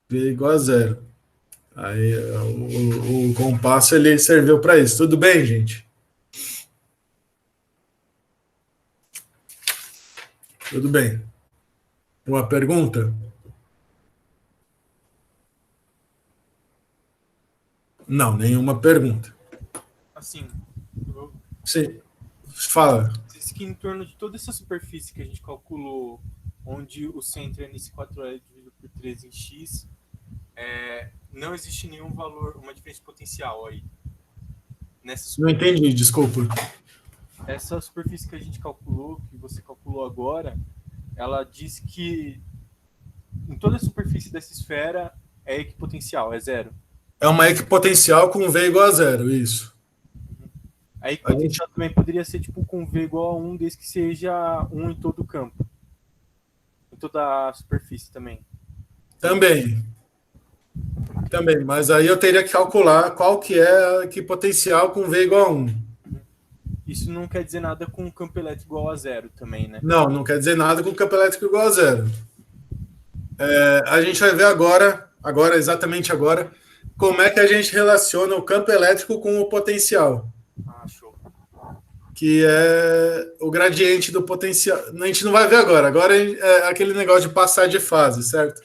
V é igual a zero. Aí o compasso ele serviu para isso. Tudo bem, gente? Tudo bem. Uma pergunta? Não, nenhuma pergunta. Assim, Sim. Fala. diz que em torno de toda essa superfície que a gente calculou, onde o centro é nesse 4L dividido por 3 em x, não existe nenhum valor, uma diferença potencial aí. Não entendi, desculpa. Essa superfície que a gente calculou, que você calculou agora, ela diz que em toda a superfície dessa esfera é equipotencial, é zero. É uma equipotencial com V igual a zero, isso. A equipotencial também poderia ser tipo com V igual a 1, desde que seja 1 em todo o campo. Em toda a superfície também. Também, mas aí eu teria que calcular qual que é a equipotencial com V igual a 1. Isso não quer dizer nada com o campo elétrico igual a zero também, né? Não quer dizer nada com o campo elétrico igual a zero. A gente vai ver exatamente agora, como é que a gente relaciona o campo elétrico com o potencial. Ah, show. Que é o gradiente do potencial. A gente não vai ver agora. Agora é aquele negócio de passar de fase, certo?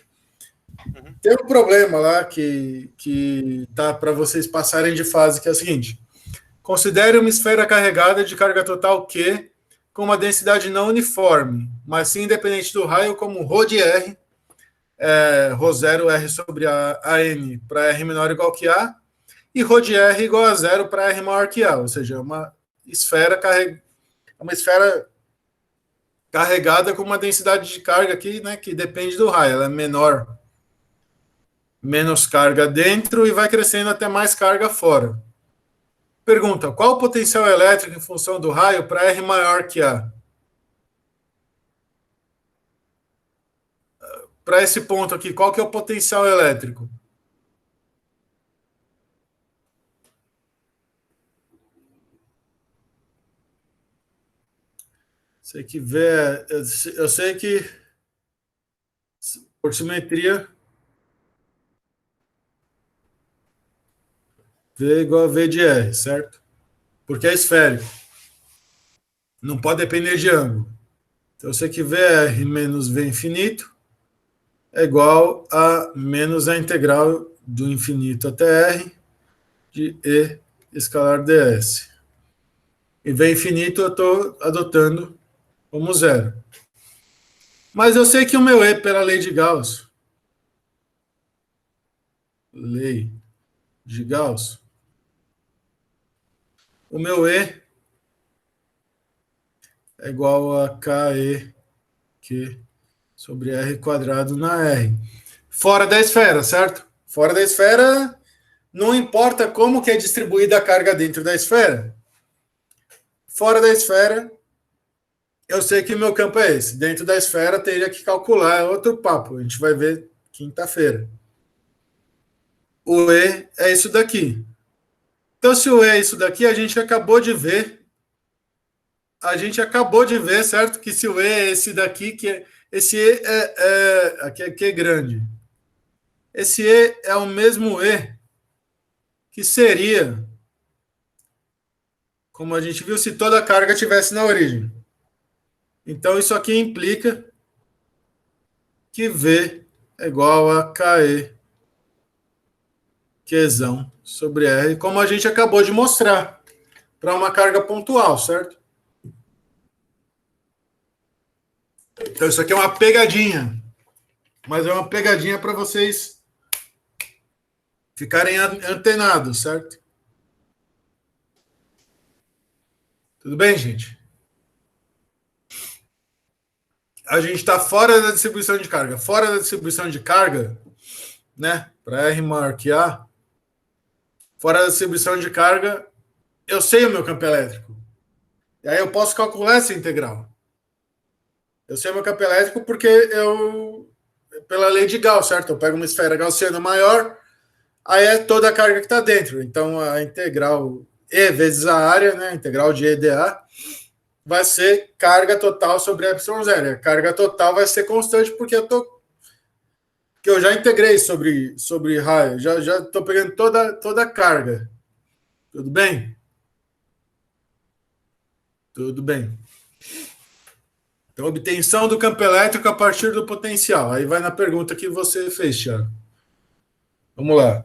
Uhum. tem um problema lá que tá para vocês passarem de fase, que é o seguinte: considere uma esfera carregada de carga total Q com uma densidade não uniforme, mas sim independente do raio, como ρ de R, ρ0 R sobre a N para R menor ou igual que A, e ρ de R igual a zero para R maior que A, ou seja, uma esfera carregada com uma densidade de carga aqui, né, que depende do raio, ela é menor, menos carga dentro e vai crescendo até mais carga fora. Pergunta: qual o potencial elétrico em função do raio para R maior que A? Para esse ponto aqui, qual que é o potencial elétrico? Sei que vê, eu sei que por simetria V igual a V de R, certo? Porque é esférico. Não pode depender de ângulo. Então eu sei que VR menos V infinito é igual a menos a integral do infinito até R de E escalar ds. E V infinito eu estou adotando como zero. Mas eu sei que o meu E, pela lei de Gauss, o meu E é igual a KEQ sobre R quadrado na R. Fora da esfera, certo? Fora da esfera, não importa como que é distribuída a carga dentro da esfera. Fora da esfera, eu sei que o meu campo é esse. Dentro da esfera, teria que calcular, é outro papo. A gente vai ver quinta-feira. O E é isso daqui. Então, se o E é isso daqui, a gente acabou de ver. Certo? Que se o E é esse daqui, esse E aqui é grande. Esse E é o mesmo E que seria, como a gente viu, se toda a carga estivesse na origem. Então, isso aqui implica que V é igual a KE Qzão sobre R, como a gente acabou de mostrar, para uma carga pontual, certo? Então, isso aqui é uma pegadinha, mas é uma pegadinha para vocês ficarem antenados, certo? Tudo bem, gente? A gente está fora da distribuição de carga. Fora da distribuição de carga, né? Para R maior que A, fora da distribuição de carga, eu sei o meu campo elétrico. E aí eu posso calcular essa integral. Eu sei o meu campo elétrico porque pela lei de Gauss, certo? Eu pego uma esfera gaussiana maior, aí é toda a carga que está dentro. Então, a integral E vezes a área, né? A integral de EdA, vai ser carga total sobre ε0. A carga total vai ser constante porque eu já integrei sobre raio. Já estou pegando toda a carga. Tudo bem? Tudo bem. Então, obtenção do campo elétrico a partir do potencial. Aí vai na pergunta que você fez, Thiago. Vamos lá.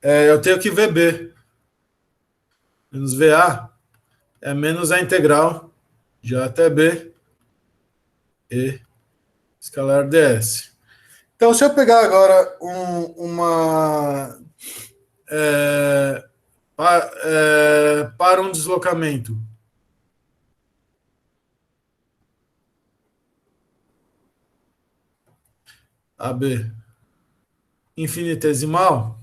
Eu tenho que VB menos VA é menos a integral de A até B e escalar ds. Então, se eu pegar agora para um deslocamento AB infinitesimal,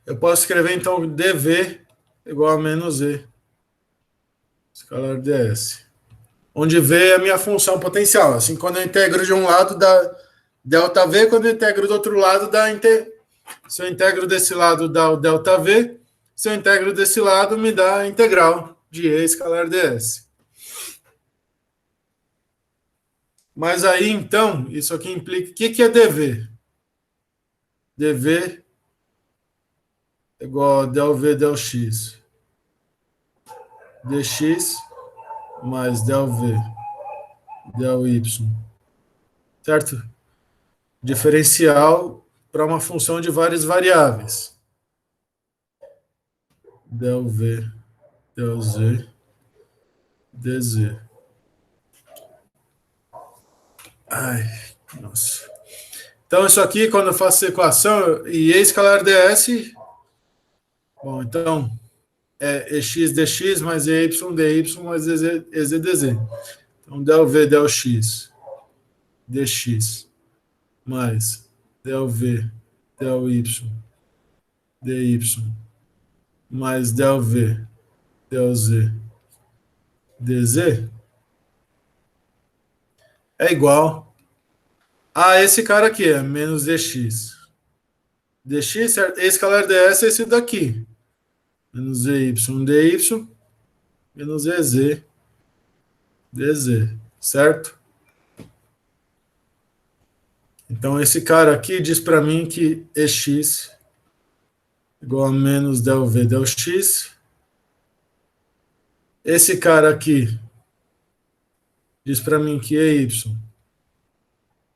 eu posso escrever, então, dV igual a menos E escalar ds. Onde V é a minha função potencial. Assim, quando eu integro de um lado, dá ΔV, quando eu integro do outro lado, se eu integro desse lado, dá o ΔV, se eu integro desse lado, me dá a integral de E escalar ds. Mas aí, então, isso aqui implica... O que é dV? dV é igual a ΔV ΔX. dx mais ΔV del y, certo? Diferencial para uma função de várias variáveis. Del v, del z, dz. Ai, nossa. Então, isso aqui, quando eu faço essa equação, e e escalar ds, bom, então, é ex dx mais ey dy mais ez dz. Então, del v, del x, dx, mais del v, del y, dy, mais del v, del z, dz, é igual a esse cara aqui, é menos dx. Dx, certo? E escalar ds é esse daqui. Menos ey dy, menos ez dz, certo? Então, esse cara aqui diz para mim que ex igual a menos del v, del x. Esse cara aqui diz para mim que ey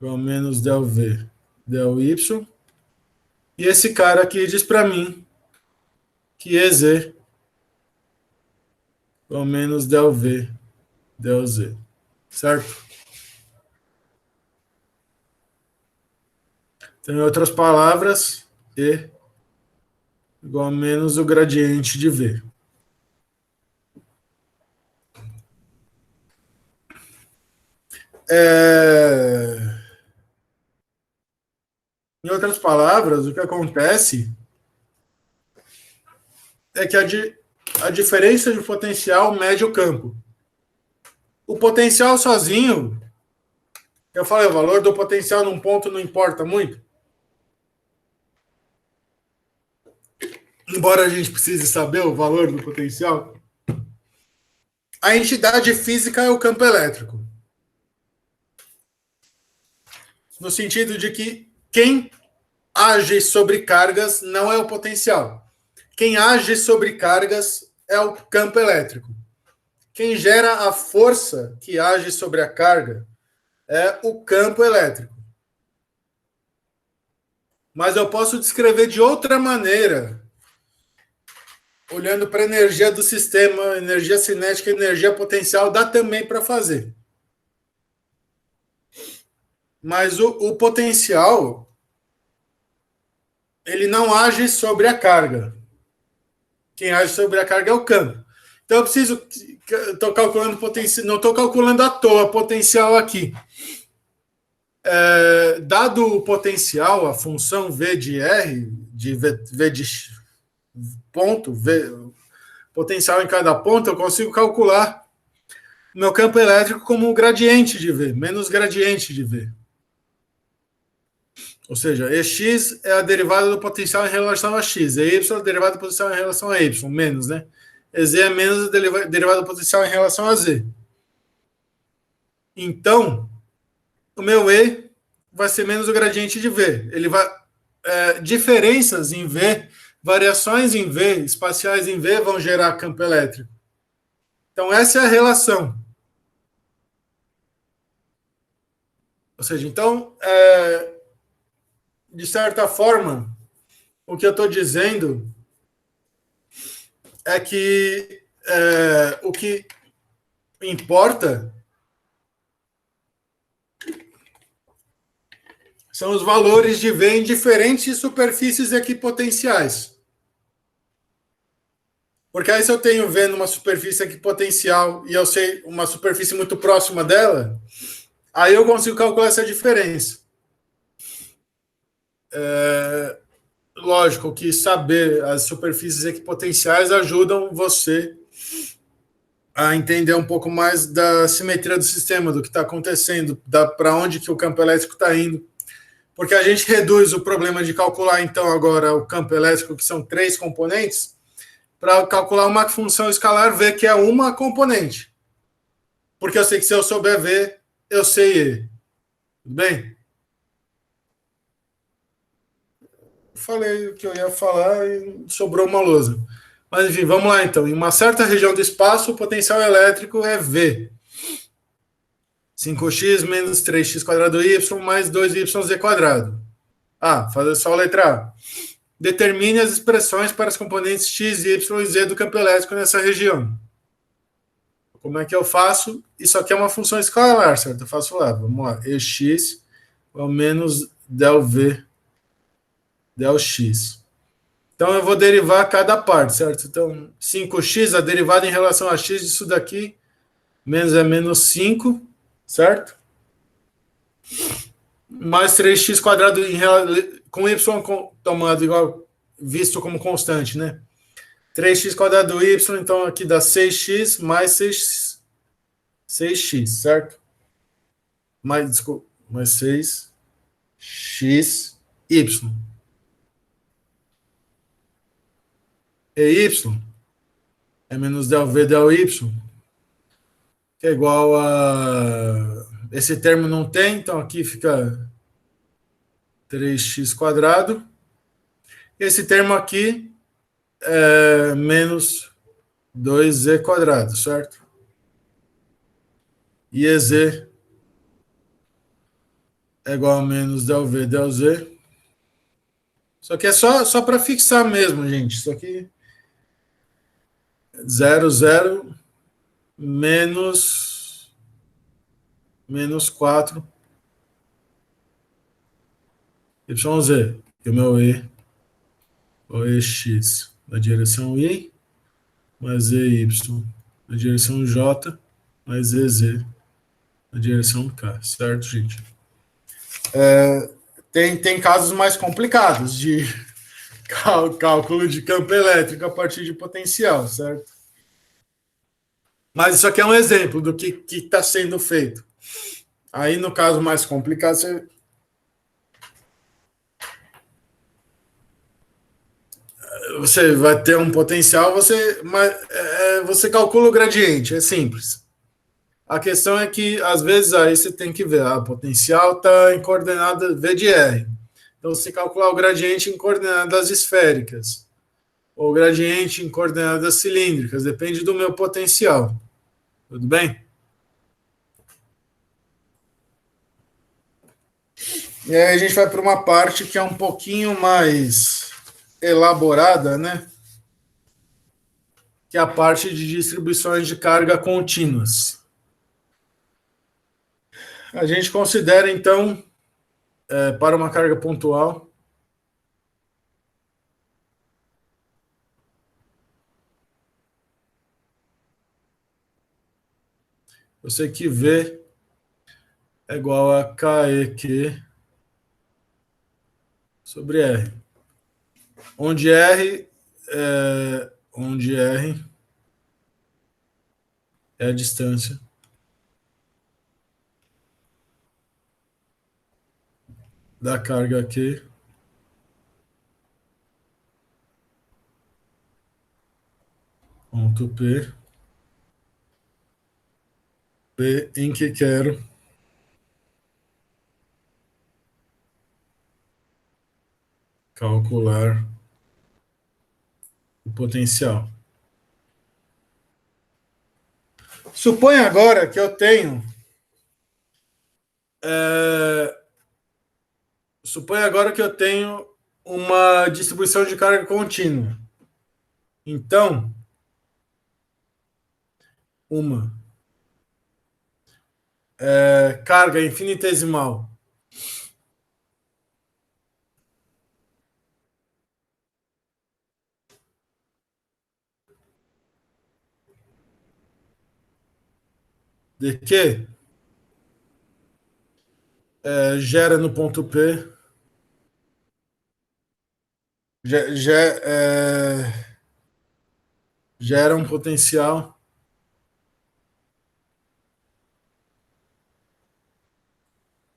igual a menos del v, del y. E esse cara aqui diz para mim que ez igual a menos del v, del z, certo? Então, em outras palavras, E igual a menos o gradiente de V. Em outras palavras, o que acontece é que a diferença de potencial mede o campo. O potencial sozinho, eu falei, o valor do potencial num ponto não importa muito. Embora a gente precise saber o valor do potencial, a entidade física é o campo elétrico. No sentido de que quem age sobre cargas não é o potencial. Quem age sobre cargas é o campo elétrico. Quem gera a força que age sobre a carga é o campo elétrico. Mas eu posso descrever de outra maneira, olhando para a energia do sistema, energia cinética e energia potencial, dá também para fazer. Mas o potencial, ele não age sobre a carga. Quem age sobre a carga é o campo. Então eu preciso, estou calculando potencial, não estou calculando à toa potencial aqui. Dado o potencial, a função V de R, de V de ponto, potencial em cada ponto, eu consigo calcular meu campo elétrico como um gradiente de V, menos gradiente de V. Ou seja, Ex é a derivada do potencial em relação a X, e Y é a derivada do potencial em relação a Y, menos, né? E Z é menos a derivada do potencial em relação a Z. Então, o meu E vai ser menos o gradiente de V. Ele vai... diferenças em V, variações em V, espaciais em V, vão gerar campo elétrico. Então, essa é a relação. Ou seja, então, de certa forma, o que eu estou dizendo é que o que importa são os valores de V em diferentes superfícies equipotenciais. Porque aí se eu tenho V numa superfície equipotencial e eu sei uma superfície muito próxima dela, aí eu consigo calcular essa diferença. Lógico que saber as superfícies equipotenciais ajudam você a entender um pouco mais da simetria do sistema, do que está acontecendo, para onde que o campo elétrico está indo. Porque a gente reduz o problema de calcular, então, agora o campo elétrico, que são 3 componentes, para calcular uma função escalar V, que é uma componente. Porque eu sei que se eu souber V, eu sei E. Tudo bem? Falei o que eu ia falar e sobrou uma lousa. Mas, enfim, vamos lá, então. Em uma certa região do espaço, o potencial elétrico é V. 5x menos 3x quadrado y mais 2yz quadrado. Fazer só a letra A. Determine as expressões para os componentes x, y e z do campo elétrico nessa região. Como é que eu faço? Isso aqui é uma função escalar, certo? Eu faço lá, vamos lá, ex ao menos del v del x. Então, eu vou derivar cada parte, certo? Então, 5x, a derivada em relação a x disso daqui, menos é menos 5, certo? Mais 3x quadrado com y tomado igual, visto como constante, né? 3x quadrado y, então aqui dá 6x mais 6x, certo? Mais 6xy. E y é menos del v del y, que é igual a... Esse termo não tem, então aqui fica 3x quadrado. Esse termo aqui é menos 2z quadrado, certo? E ez é igual a menos del v del z. Isso aqui é só para fixar mesmo, gente. Isso aqui 0, 0, menos 4 yz, que é o meu o ex na direção y, mais ey na direção j, mais ez na direção k, certo, gente? Tem casos mais complicados de cálculo de campo elétrico a partir de potencial, certo? Mas isso aqui é um exemplo do que está sendo feito. Aí, no caso mais complicado, você vai ter um potencial, você calcula o gradiente, é simples. A questão é que, às vezes, aí você tem que ver, o potencial está em coordenada V de R. Então, você calcular o gradiente em coordenadas esféricas, ou gradiente em coordenadas cilíndricas, depende do meu potencial. Tudo bem? E aí a gente vai para uma parte que é um pouquinho mais elaborada, né? Que é a parte de distribuições de carga contínuas. A gente considera, então, para uma carga pontual, eu sei que V é igual a KEQ sobre R. Onde R é a distância da carga Q ponto P em que quero calcular o potencial. Suponha agora que eu tenho uma distribuição de carga contínua. Então, uma carga infinitesimal de que gera no ponto P gera um potencial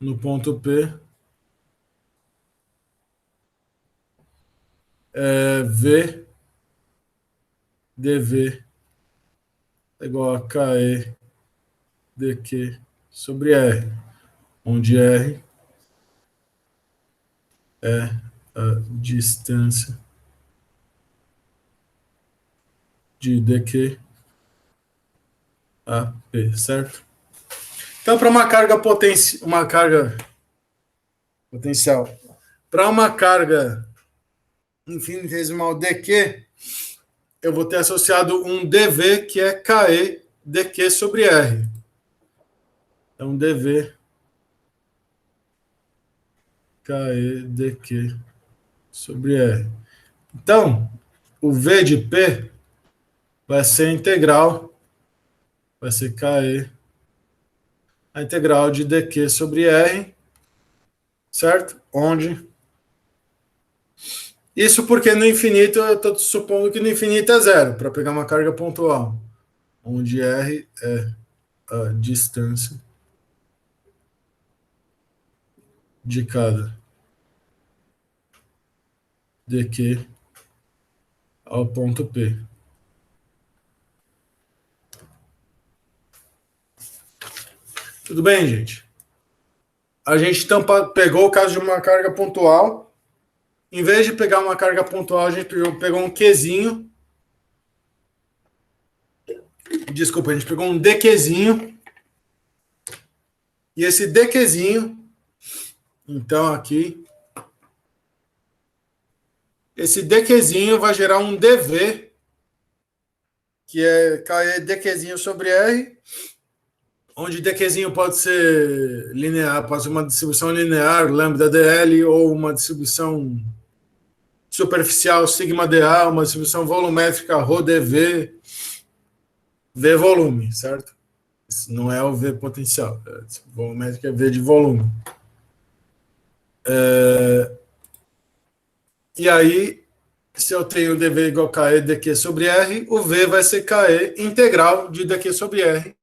no ponto P V dV é igual a KE dQ sobre R, onde R é a distância de dQ a P, certo? Então, para uma carga potencial, para uma carga infinitesimal dq, eu vou ter associado um dv, que é KE dq sobre R. Então, dv KE dq sobre R. Então, o V de P vai ser integral, vai ser KE, a integral de dq sobre R, certo? Onde... Isso porque no infinito, eu estou supondo que no infinito é zero, para pegar uma carga pontual, onde R é a distância de cada dq ao ponto P. Tudo bem, gente? A gente então pegou o caso de uma carga pontual. Em vez de pegar uma carga pontual, a gente pegou um Qzinho. Desculpa, a gente pegou um dqzinho. E esse dqzinho, então aqui, esse dqzinho vai gerar um dv, que é KE dqzinho sobre R, onde dqzinho pode ser linear, pode ser uma distribuição linear, lambda dl, ou uma distribuição superficial, sigma dA, uma distribuição volumétrica, ρ dv, v volume, certo? Isso não é o v potencial, volumétrica é v de volume. E aí, se eu tenho dv igual a KE dq sobre R, o v vai ser KE integral de dq sobre R,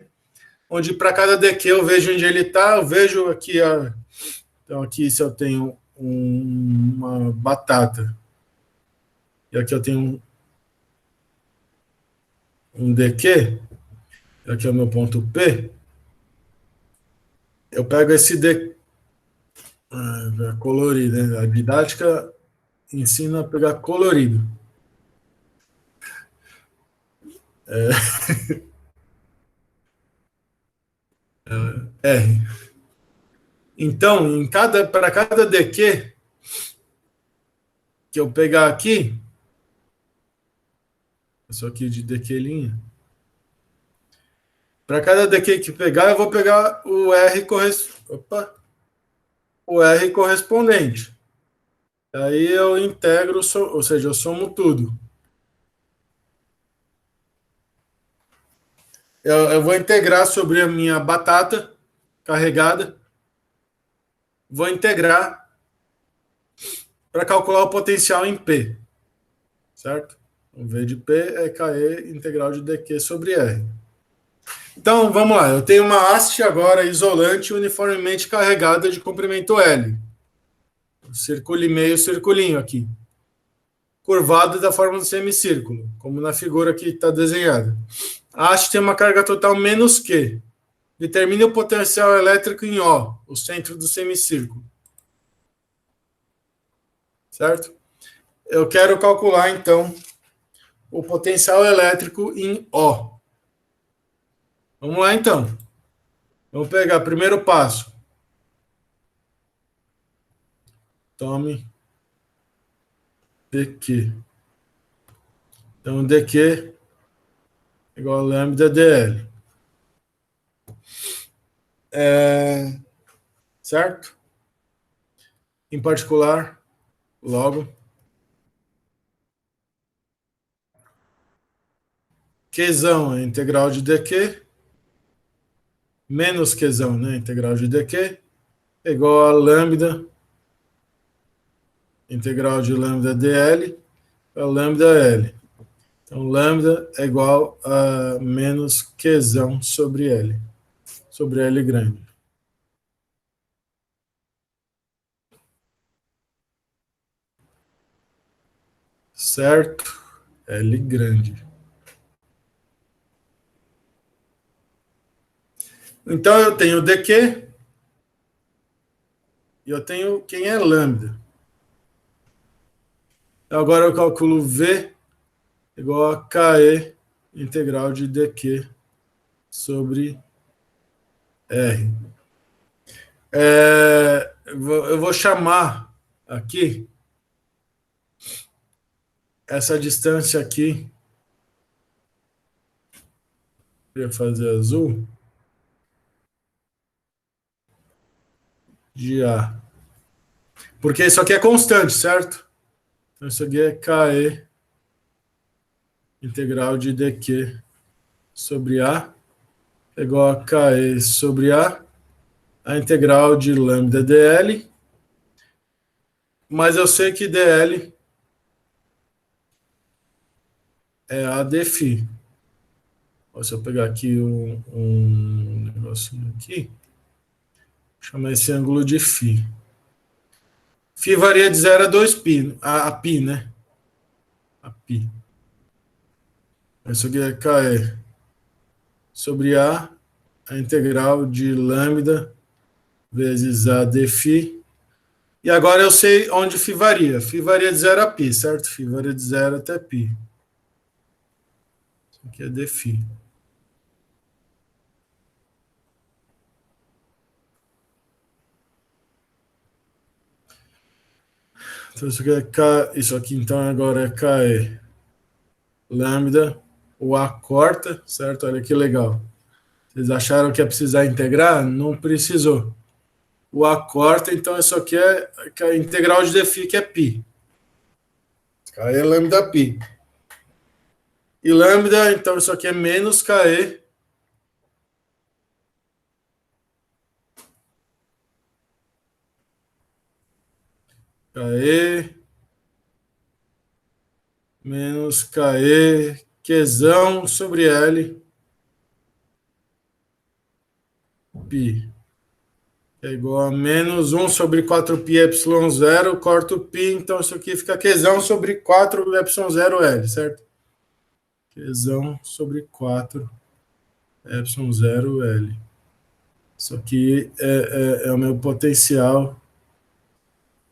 onde para cada dq eu vejo onde ele está, eu vejo aqui, então aqui se eu tenho uma batata, e aqui eu tenho um dq, aqui é o meu ponto P, eu pego esse dq, colorido, né? A didática ensina a pegar colorido. R. Então, para cada dq que eu pegar aqui, isso aqui de dq', para cada dq que pegar, eu vou pegar o R correspondente. Aí eu integro, ou seja, eu somo tudo. Eu vou integrar sobre a minha batata carregada. Vou integrar para calcular o potencial em P. Certo? O V de P é KE integral de dq sobre R. Então, vamos lá. Eu tenho uma haste agora isolante uniformemente carregada de comprimento L. Círculo e meio, circulinho aqui. Curvado da forma do semicírculo, como na figura que está desenhada. A haste tem uma carga total menos Q. Determine o potencial elétrico em O, o centro do semicírculo. Certo? Eu quero calcular, então, o potencial elétrico em O. Vamos lá, então. Vamos pegar o primeiro passo. Tome dq. Então, dq igual a lambda dl. Certo? Em particular, logo, Qzão é integral de dq, menos Qzão, né? Integral de dq, é igual a lambda, integral de lambda dl, a lambda L. Então, lambda é igual a menos Qzão sobre L grande. Certo? L grande. Então, eu tenho dq e eu tenho quem é lambda. Agora eu calculo V igual a KE integral de dq sobre R. Eu vou chamar aqui essa distância aqui, vou fazer azul, de A. Porque isso aqui é constante, certo? Então isso aqui é KE integral de dq sobre A é igual a KE sobre a integral de lambda dl, mas eu sei que dl é a dφ. Se eu pegar aqui um negocinho aqui, vou chamar esse ângulo de φ. Φ varia de 0 a 2π, a π, né? A π. Isso aqui é KE sobre a integral de lambda vezes a dφ. E agora eu sei onde φ varia. Φ varia de 0 a π, certo? Φ varia de 0 até π. Isso aqui é dφ. Então isso aqui é K, isso aqui então agora é KE lambda, o A corta, certo? Olha que legal. Vocês acharam que ia precisar integrar? Não precisou. O A corta, então isso aqui é a integral de dφ, que é π. KE lambda π. E lambda, então isso aqui é menos KE menos KE Qzão sobre L π. É igual a menos 1 sobre 4π ε0, corto o π, então isso aqui fica Qzão sobre 4 ε0L, certo? Qzão sobre 4 ε0L. Isso aqui é o meu potencial.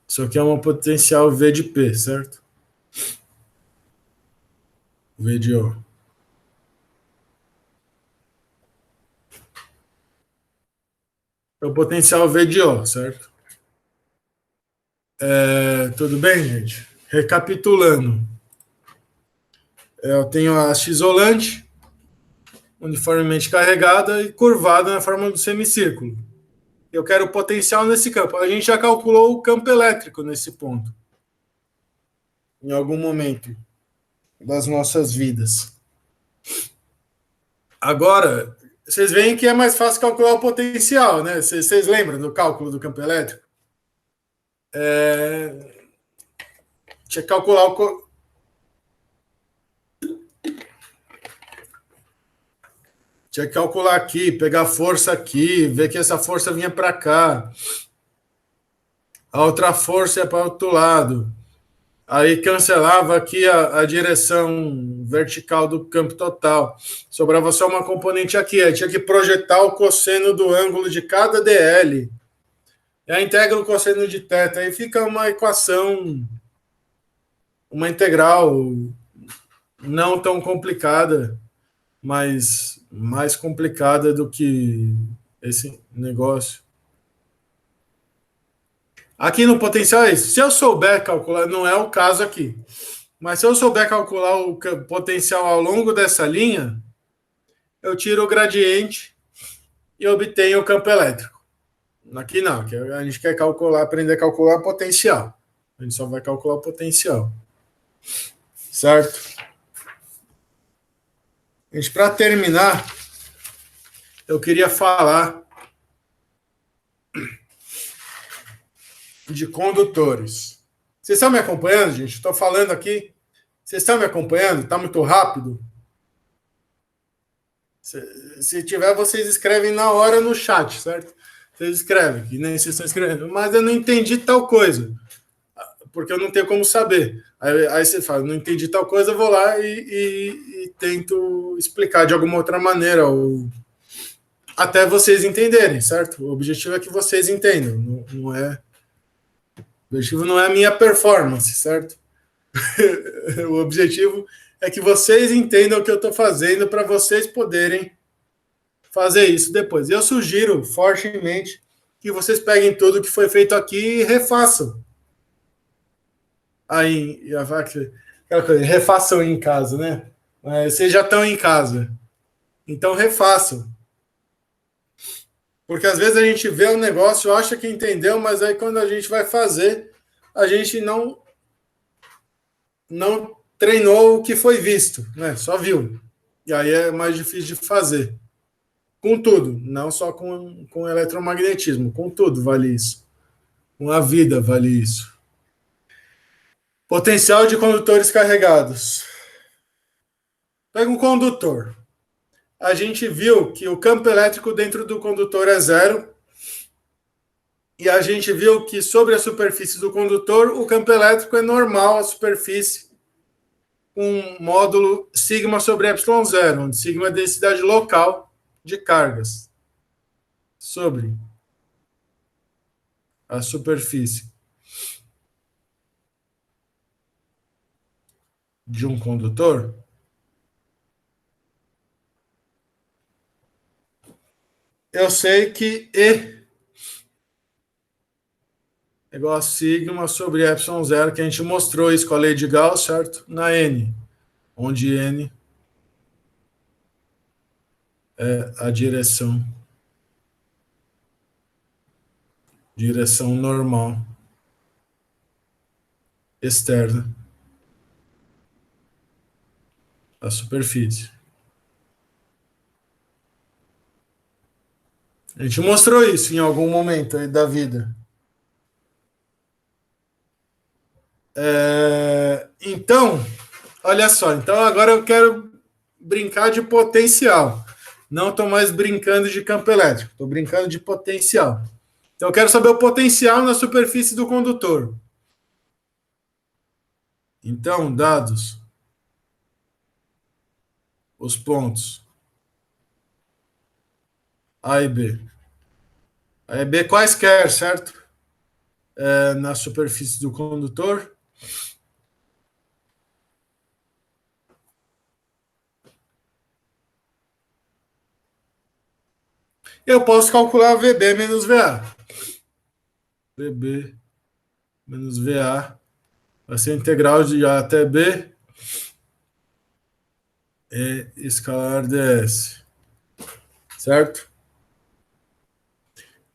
Isso aqui é uma potencial V de P, certo? V de O. É o potencial V de O, certo? Tudo bem, gente? Recapitulando. Eu tenho a haste isolante, uniformemente carregada e curvada na forma do semicírculo. Eu quero o potencial nesse campo. A gente já calculou o campo elétrico nesse ponto, em algum momento das nossas vidas. Agora, vocês veem que é mais fácil calcular o potencial, né? Vocês lembram do cálculo do campo elétrico? Tinha que calcular Tinha que calcular aqui, pegar força aqui, ver que essa força vinha para cá. A outra força ia para o outro lado. Aí cancelava aqui a direção vertical do campo total. Sobrava só uma componente aqui. Aí tinha que projetar o cosseno do ângulo de cada DL. E aí integra o cosseno de θ. Aí fica uma equação, uma integral não tão complicada, mas mais complicada do que esse negócio. Aqui no potencial é isso. Se eu souber calcular, não é o caso aqui, mas se eu souber calcular o potencial ao longo dessa linha, eu tiro o gradiente e obtenho o campo elétrico. Aqui não, aqui a gente quer calcular, aprender a calcular potencial. A gente só vai calcular o potencial. Certo? Gente, para terminar, eu queria falar de condutores. Vocês estão me acompanhando, gente? Estou falando aqui. Vocês estão me acompanhando? Está muito rápido? Se tiver, vocês escrevem na hora no chat, certo? Vocês escrevem, que nem vocês estão escrevendo. Mas eu não entendi tal coisa, porque eu não tenho como saber. Aí você fala, não entendi tal coisa, eu vou lá e tento explicar de alguma outra maneira, ou até vocês entenderem, certo? O objetivo é que vocês entendam, não é... O objetivo não é a minha performance, certo? O objetivo é que vocês entendam o que eu estou fazendo para vocês poderem fazer isso depois. Eu sugiro fortemente que vocês peguem tudo que foi feito aqui e refaçam. Aí, aquela coisa, refaçam em casa, né? Vocês já estão em casa. Então, refaçam. Porque às vezes a gente vê um negócio, acha que entendeu, mas aí quando a gente vai fazer, a gente não treinou o que foi visto, né? Só viu. E aí é mais difícil de fazer. Com tudo, não só com eletromagnetismo, com tudo vale isso. Com a vida vale isso. Potencial de condutores carregados. Pega um condutor. A gente viu que o campo elétrico dentro do condutor é zero. E a gente viu que sobre a superfície do condutor, o campo elétrico é normal, a superfície, com módulo sigma sobre epsilon zero, onde sigma é a densidade local de cargas sobre a superfície de um condutor. Eu sei que E é igual a sigma sobre epsilon zero, que a gente mostrou isso com a lei de Gauss, certo? Na N, onde N é a direção normal externa da superfície. A gente mostrou isso em algum momento aí da vida. Então, olha só. Então agora eu quero brincar de potencial. Não estou mais brincando de campo elétrico. Estou brincando de potencial. Então eu quero saber o potencial na superfície do condutor. Então, dados os pontos A e B. A e B quaisquer, certo? Na superfície do condutor. Eu posso calcular VB menos VA. VB menos VA vai ser integral de A até B e escalar ds. Certo?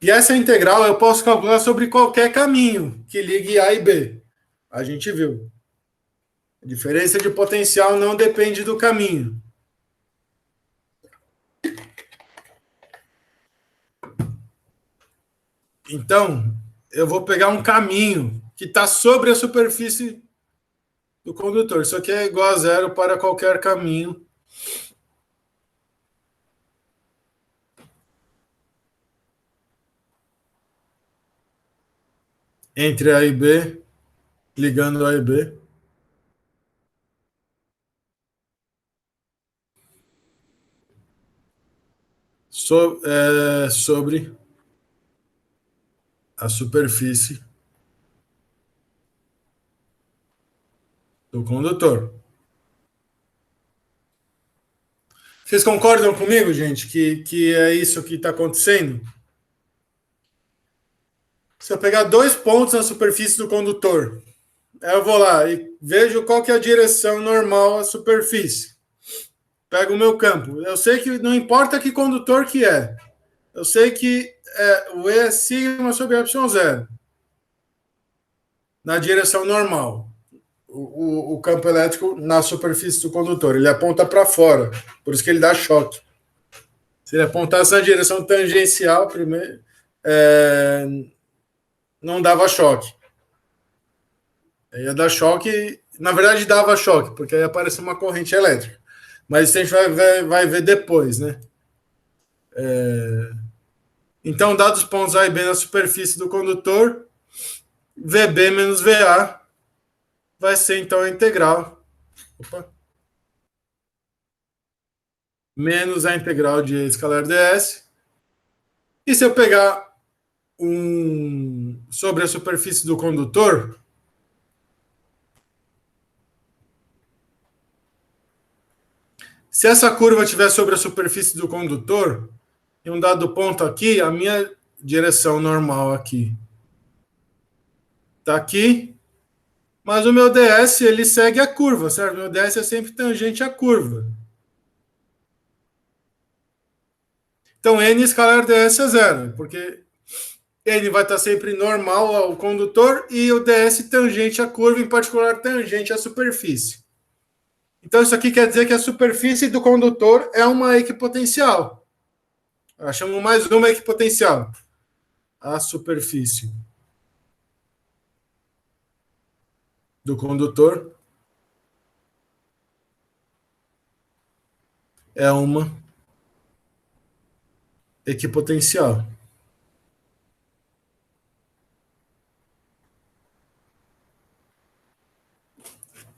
E essa integral eu posso calcular sobre qualquer caminho que ligue A e B. A gente viu. A diferença de potencial não depende do caminho. Então, eu vou pegar um caminho que está sobre a superfície do condutor. Isso aqui é igual a zero para qualquer caminho entre A e B, ligando A e B. Sobre a superfície do condutor. Vocês concordam comigo, gente, que é isso que está acontecendo? Se eu pegar 2 pontos na superfície do condutor, eu vou lá e vejo qual que é a direção normal à superfície. Pego o meu campo. Eu sei que não importa que condutor que é. Eu sei que o E é sigma sobre epsilon zero. Na direção normal. O campo elétrico na superfície do condutor. Ele aponta para fora. Por isso que ele dá choque. Se ele apontasse na direção tangencial, primeiro, não dava choque. Ia dar choque, na verdade dava choque, porque aí aparece uma corrente elétrica. Mas isso a gente vai ver depois, né? Então, dados os pontos A e B na superfície do condutor, VB menos VA vai ser então a integral. Menos a integral de E escalar ds. E se eu pegar sobre a superfície do condutor, se essa curva estiver sobre a superfície do condutor, em um dado ponto aqui, a minha direção normal aqui está aqui, mas o meu ds ele segue a curva, certo? Meu ds é sempre tangente à curva. Então, n escalar ds é zero, porque n vai estar sempre normal ao condutor e o ds tangente à curva, em particular tangente à superfície. Então, isso aqui quer dizer que a superfície do condutor é uma equipotencial. Achamos mais uma equipotencial. A superfície do condutor é uma equipotencial.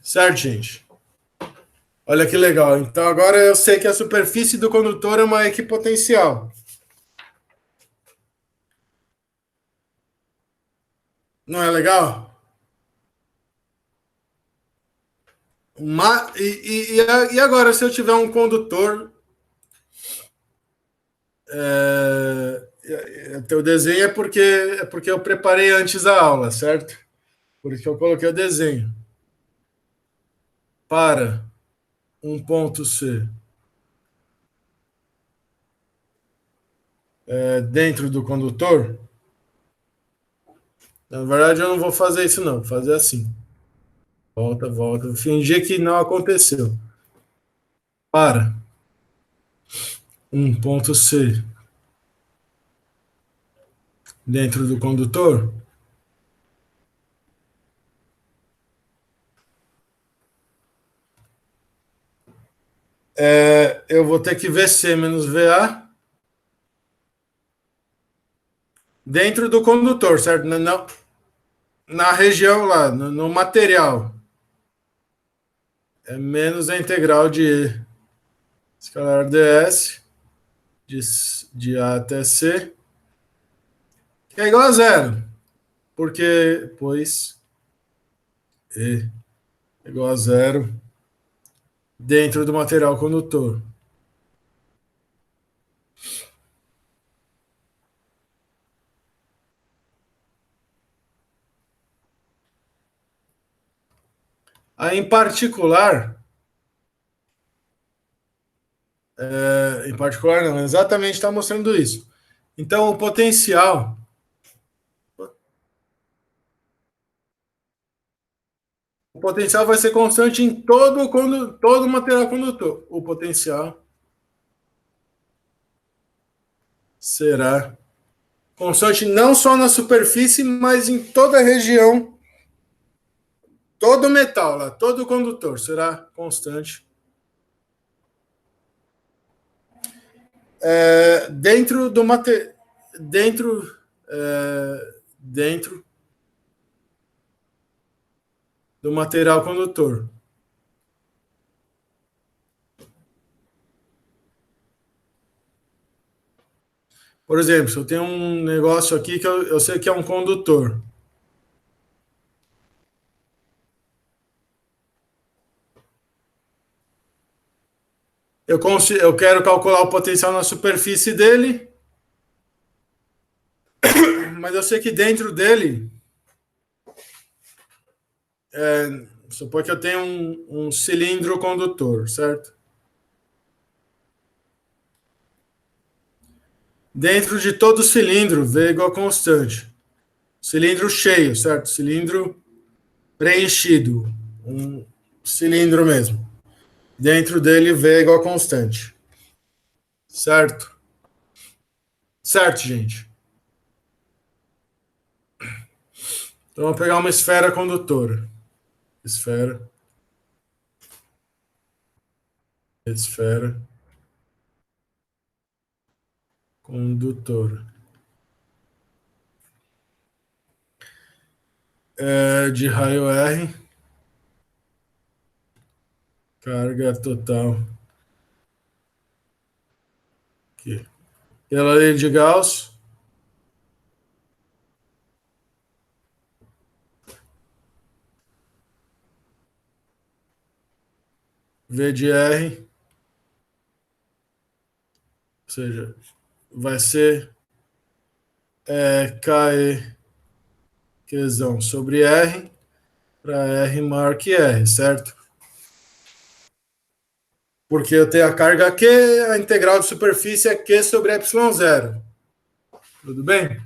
Certo, gente? Olha que legal. Então agora eu sei que a superfície do condutor é uma equipotencial. Não é legal? E agora, se eu tiver um condutor, o desenho é porque eu preparei antes a aula, certo? Por isso que eu coloquei o desenho. Para um ponto C dentro do condutor, na verdade eu não vou fazer isso não, vou fazer assim. Volta, volta. Vou fingir que não aconteceu. Para um ponto C dentro do condutor, eu vou ter que VC menos VA dentro do condutor, certo? Na região lá, no material. É menos a integral de E escalar ds de A até C, que é igual a zero. Pois E é igual a zero dentro do material condutor. Aí, em particular não, exatamente está mostrando isso. Então, o potencial vai ser constante em todo o material condutor. O potencial será constante não só na superfície, mas em toda a região, todo o metal lá, todo o condutor será constante dentro do material, dentro do material condutor. Por exemplo, se eu tenho um negócio aqui que eu sei que é um condutor. Eu quero calcular o potencial na superfície dele, mas eu sei que dentro dele, supor que eu tenho um cilindro condutor, certo? Dentro de todo cilindro, V igual a constante. Cilindro cheio, certo? Cilindro preenchido. Um cilindro mesmo. Dentro dele, V igual a constante. Certo? Certo, gente. Então, vamos pegar uma esfera condutora. Esfera condutora. De raio R. Carga total. Aqui. Pela lei de Gauss. V de R. Ou seja, vai ser KE Qzão sobre R para R maior que R, certo? Porque eu tenho a carga Q, a integral de superfície é Q sobre ε0. Tudo bem?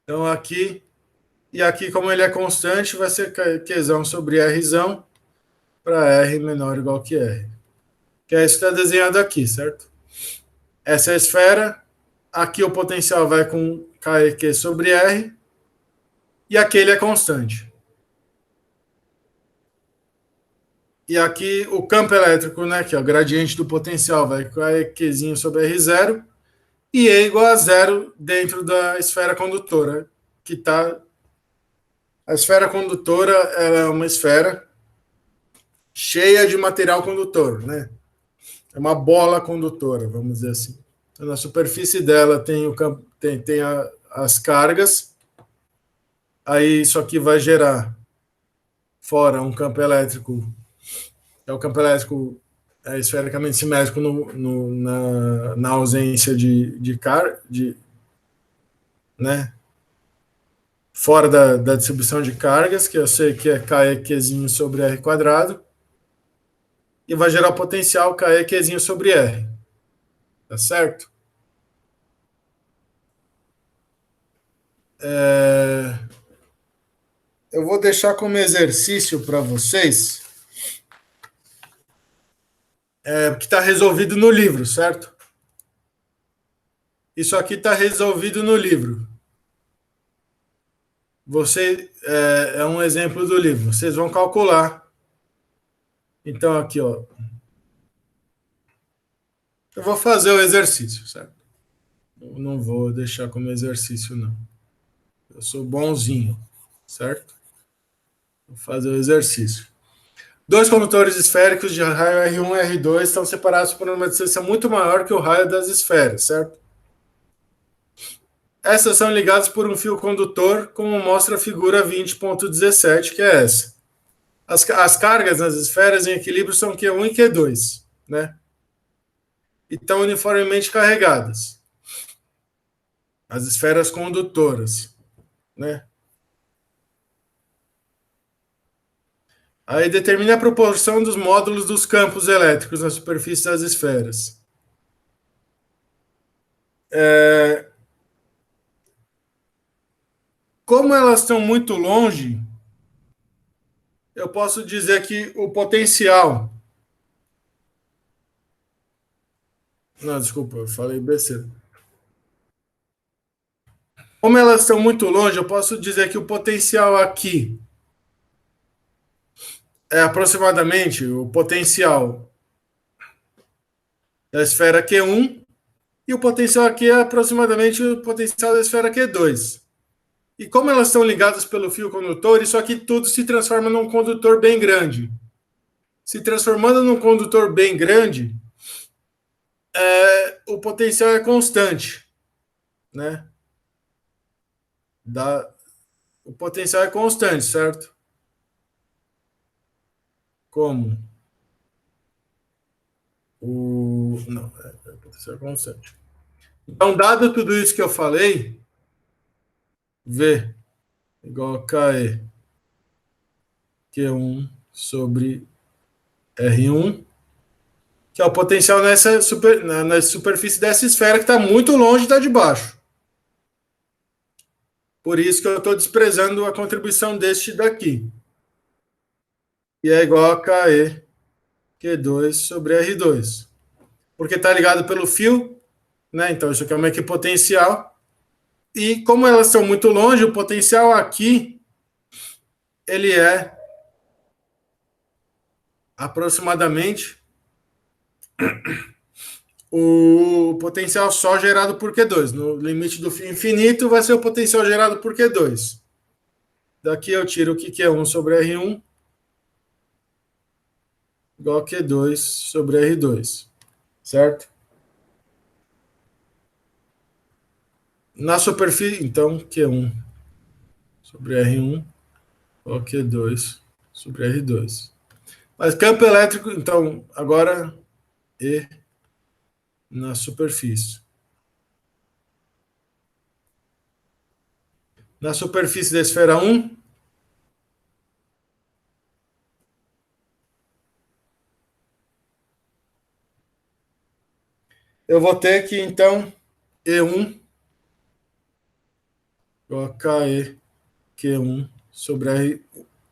Então aqui, e aqui como ele é constante, vai ser Qzão sobre Rzão para R menor ou igual que R. Que é isso que está desenhado aqui, certo? Essa é a esfera, aqui o potencial vai com KEQ sobre R, e aqui ele é constante. E aqui o campo elétrico, né, que é o gradiente do potencial, vai com KEQzinho sobre R0, e E igual a zero dentro da esfera condutora, que está... A esfera condutora ela é uma esfera cheia de material condutor, né? É uma bola condutora, vamos dizer assim. Então, na superfície dela tem, as cargas, aí isso aqui vai gerar fora um campo elétrico, é o campo elétrico esfericamente simétrico na ausência né? Fora da distribuição de cargas, que eu sei que é KEQzinho sobre R quadrado, e vai gerar o potencial KEQzinho sobre R. Tá certo? Eu vou deixar como exercício para vocês, que está resolvido no livro, certo? Isso aqui está resolvido no livro. Você é um exemplo do livro. Vocês vão calcular. Então, aqui, ó. Eu vou fazer o exercício, certo? Eu não vou deixar como exercício, não. Eu sou bonzinho, certo? Vou fazer o exercício. Dois condutores esféricos de raio R1 e R2 estão separados por uma distância muito maior que o raio das esferas, certo? Essas são ligadas por um fio condutor, como mostra a figura 20.17, que é essa. As cargas nas esferas em equilíbrio são Q1 e Q2, né? E estão uniformemente carregadas. As esferas condutoras, né? Aí determine a proporção dos módulos dos campos elétricos na superfície das esferas. Como elas estão muito longe, eu posso dizer que o potencial... Não, desculpa, eu falei besteira. Como elas estão muito longe, eu posso dizer que o potencial aqui é aproximadamente o potencial da esfera Q1 e o potencial aqui é aproximadamente o potencial da esfera Q2. E como elas estão ligadas pelo fio condutor, isso aqui tudo se transforma num condutor bem grande. Se transformando num condutor bem grande, o potencial é constante, né? O potencial é constante, certo? Como? Não, o potencial é constante. Então, dado tudo isso que eu falei, V igual a KE Q1 sobre R1, que é o potencial na superfície dessa esfera que está muito longe da de baixo. Por isso que eu estou desprezando a contribuição deste daqui. E é igual a KE Q2 sobre R2. Porque está ligado pelo fio, né? Então isso aqui é uma equipotencial. E como elas estão muito longe, o potencial aqui ele é aproximadamente o potencial só gerado por Q2. No limite do fio infinito vai ser o potencial gerado por Q2. Daqui eu tiro o que Q1 sobre R1 igual a Q2 sobre R2. Certo? Na superfície, então, Q1 sobre R1 igual a Q2 sobre R2. Mas campo elétrico, então, agora E na superfície. Na superfície da esfera 1, eu vou ter que, então, E1 igual a KE Q1 sobre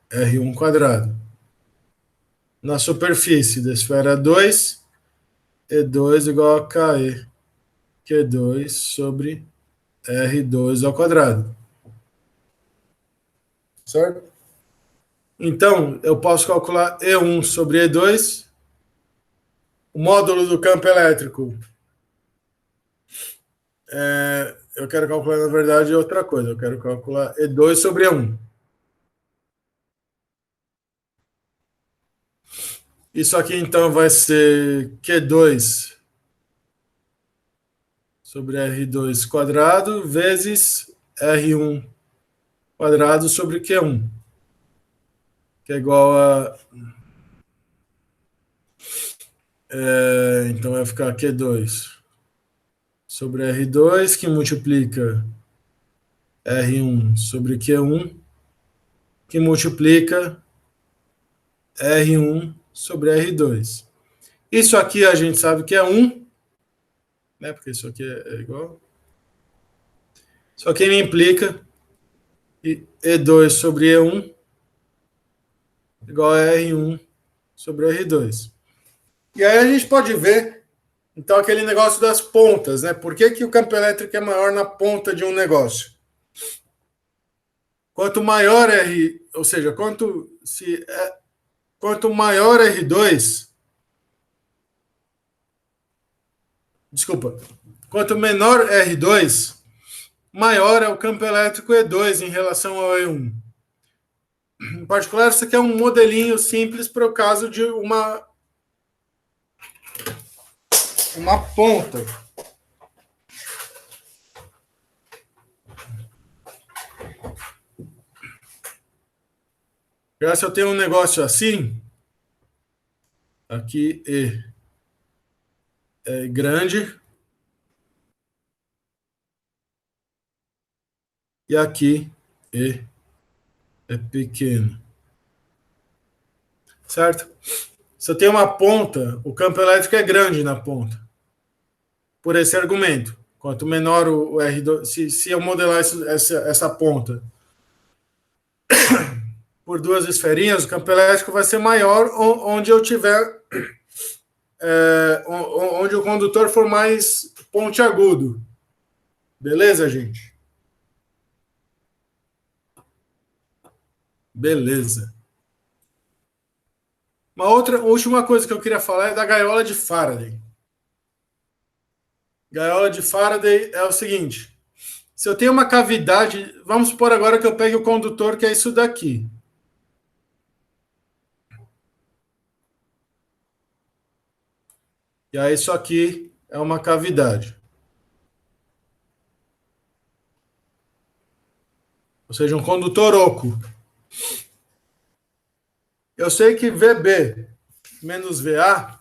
R1 quadrado. Na superfície da esfera 2, E2 igual a KE Q2 sobre R2 ao quadrado. Certo? Então, eu posso calcular E1 sobre E2, o módulo do campo elétrico. Eu quero calcular, na verdade, outra coisa. Eu quero calcular E2 sobre E1. Isso aqui, então, vai ser Q2 sobre R2 quadrado vezes R1 quadrado sobre Q1, que é igual a... então, vai ficar Q2 sobre R2, que multiplica R1 sobre Q1, que multiplica R1 sobre R2. Isso aqui a gente sabe que é 1, né? Porque isso aqui é igual. Só que me implica que E2 sobre E1 igual a R1 sobre R2. E aí a gente pode ver, então, aquele negócio das pontas, né? Por que o campo elétrico é maior na ponta de um negócio? Quanto maior R, ou seja, quanto maior R2, desculpa, quanto menor R2, maior é o campo elétrico E2 em relação ao E1. Em particular, isso aqui é um modelinho simples para o caso de uma ponta. Já se eu tenho um negócio assim, aqui E é grande e aqui E é pequeno. Certo? Se eu tenho uma ponta, o campo elétrico é grande na ponta. Por esse argumento. Quanto menor o R2, se eu modelar essa ponta por duas esferinhas, o campo elétrico vai ser maior onde eu tiver, onde o condutor for mais pontiagudo. Beleza, gente? Beleza. Uma última coisa que eu queria falar é da gaiola de Faraday. Gaiola de Faraday é o seguinte: se eu tenho uma cavidade, vamos supor agora que eu pegue o condutor, que é isso daqui. E aí isso aqui é uma cavidade. Ou seja, um condutor oco. Eu sei que VB menos VA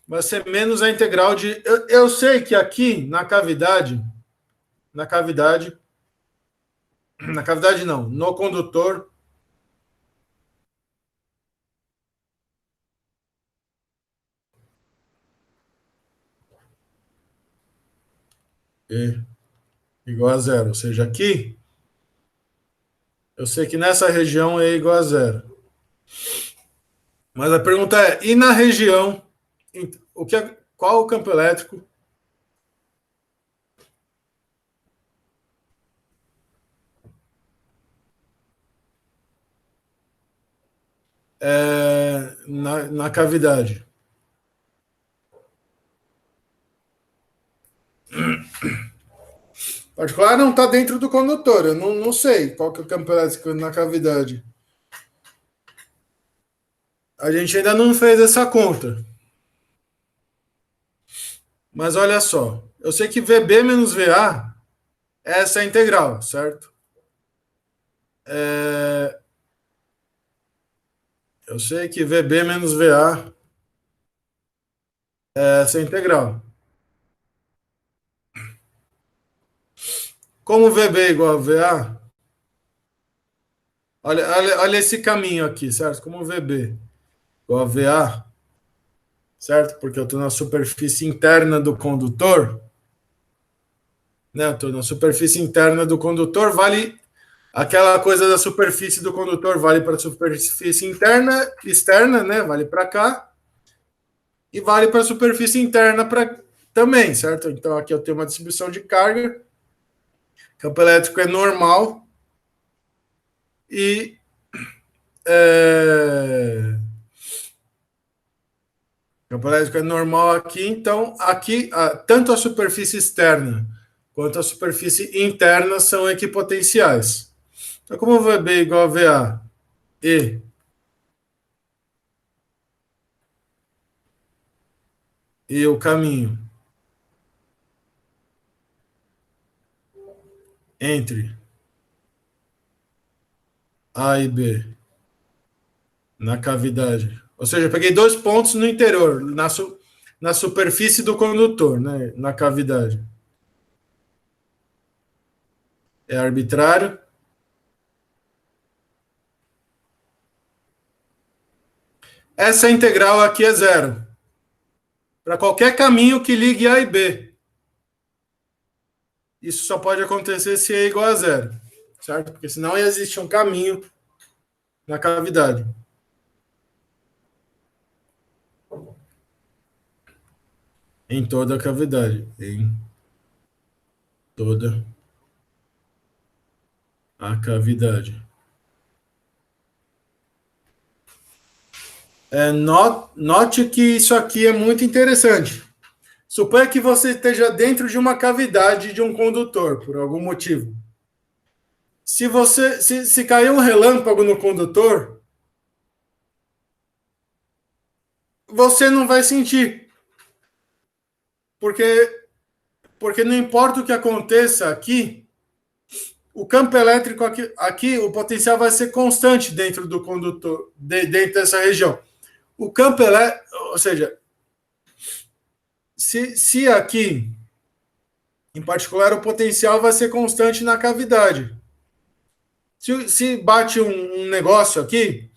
vai ser menos a integral de... Eu sei que aqui na cavidade não, no condutor, E igual a zero. Ou seja, aqui, eu sei que nessa região E igual a zero. Mas a pergunta é, e na região, qual o campo elétrico na cavidade? O particular não está dentro do condutor, eu não sei qual que é o campo elétrico na cavidade. A gente ainda não fez essa conta. Mas olha só, eu sei que VB menos VA é essa integral, certo? Eu sei que VB menos VA essa integral. Como VB é igual a VA, olha esse caminho aqui, certo? Como VB igual a VA, certo? Porque eu estou na superfície interna do condutor, né? Eu estou na superfície interna do condutor, vale aquela coisa da superfície do condutor, vale para a superfície interna, externa, né? Vale para cá. E vale para a superfície interna também, certo? Então aqui eu tenho uma distribuição de carga, campo elétrico é normal e campo elétrico é normal aqui, então aqui tanto a superfície externa quanto a superfície interna são equipotenciais. Então, como VB é igual a VA e o caminho entre A e B na cavidade, ou seja, eu peguei 2 pontos no interior, na superfície do condutor, né, na cavidade. É arbitrário. Essa integral aqui é zero. Para qualquer caminho que ligue A e B. Isso só pode acontecer se E igual a zero. Certo? Porque senão ia existir um caminho na cavidade. Em toda a cavidade. Em toda a cavidade. Note que isso aqui é muito interessante. Suponha que você esteja dentro de uma cavidade de um condutor, por algum motivo. Se cair um relâmpago no condutor, você não vai sentir. Porque não importa o que aconteça aqui, o campo elétrico aqui, o potencial vai ser constante dentro do condutor, dentro dessa região. O campo elétrico, ou seja, se aqui, em particular, o potencial vai ser constante na cavidade. Se bate um negócio aqui,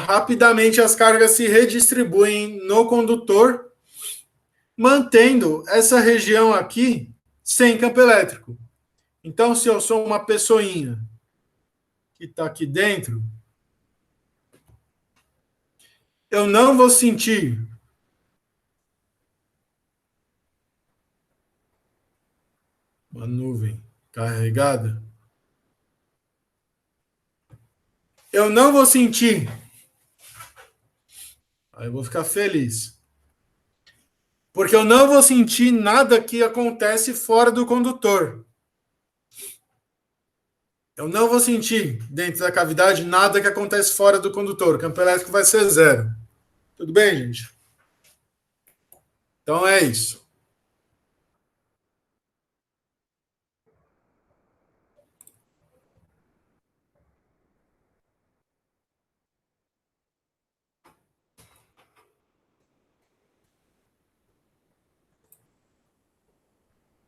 rapidamente as cargas se redistribuem no condutor, mantendo essa região aqui sem campo elétrico. Então, se eu sou uma pessoinha que está aqui dentro, eu não vou sentir uma nuvem carregada. Eu não vou sentir. Aí eu vou ficar feliz. Porque eu não vou sentir nada que acontece fora do condutor. Eu não vou sentir dentro da cavidade nada que acontece fora do condutor. O campo elétrico vai ser zero. Tudo bem, gente? Então é isso.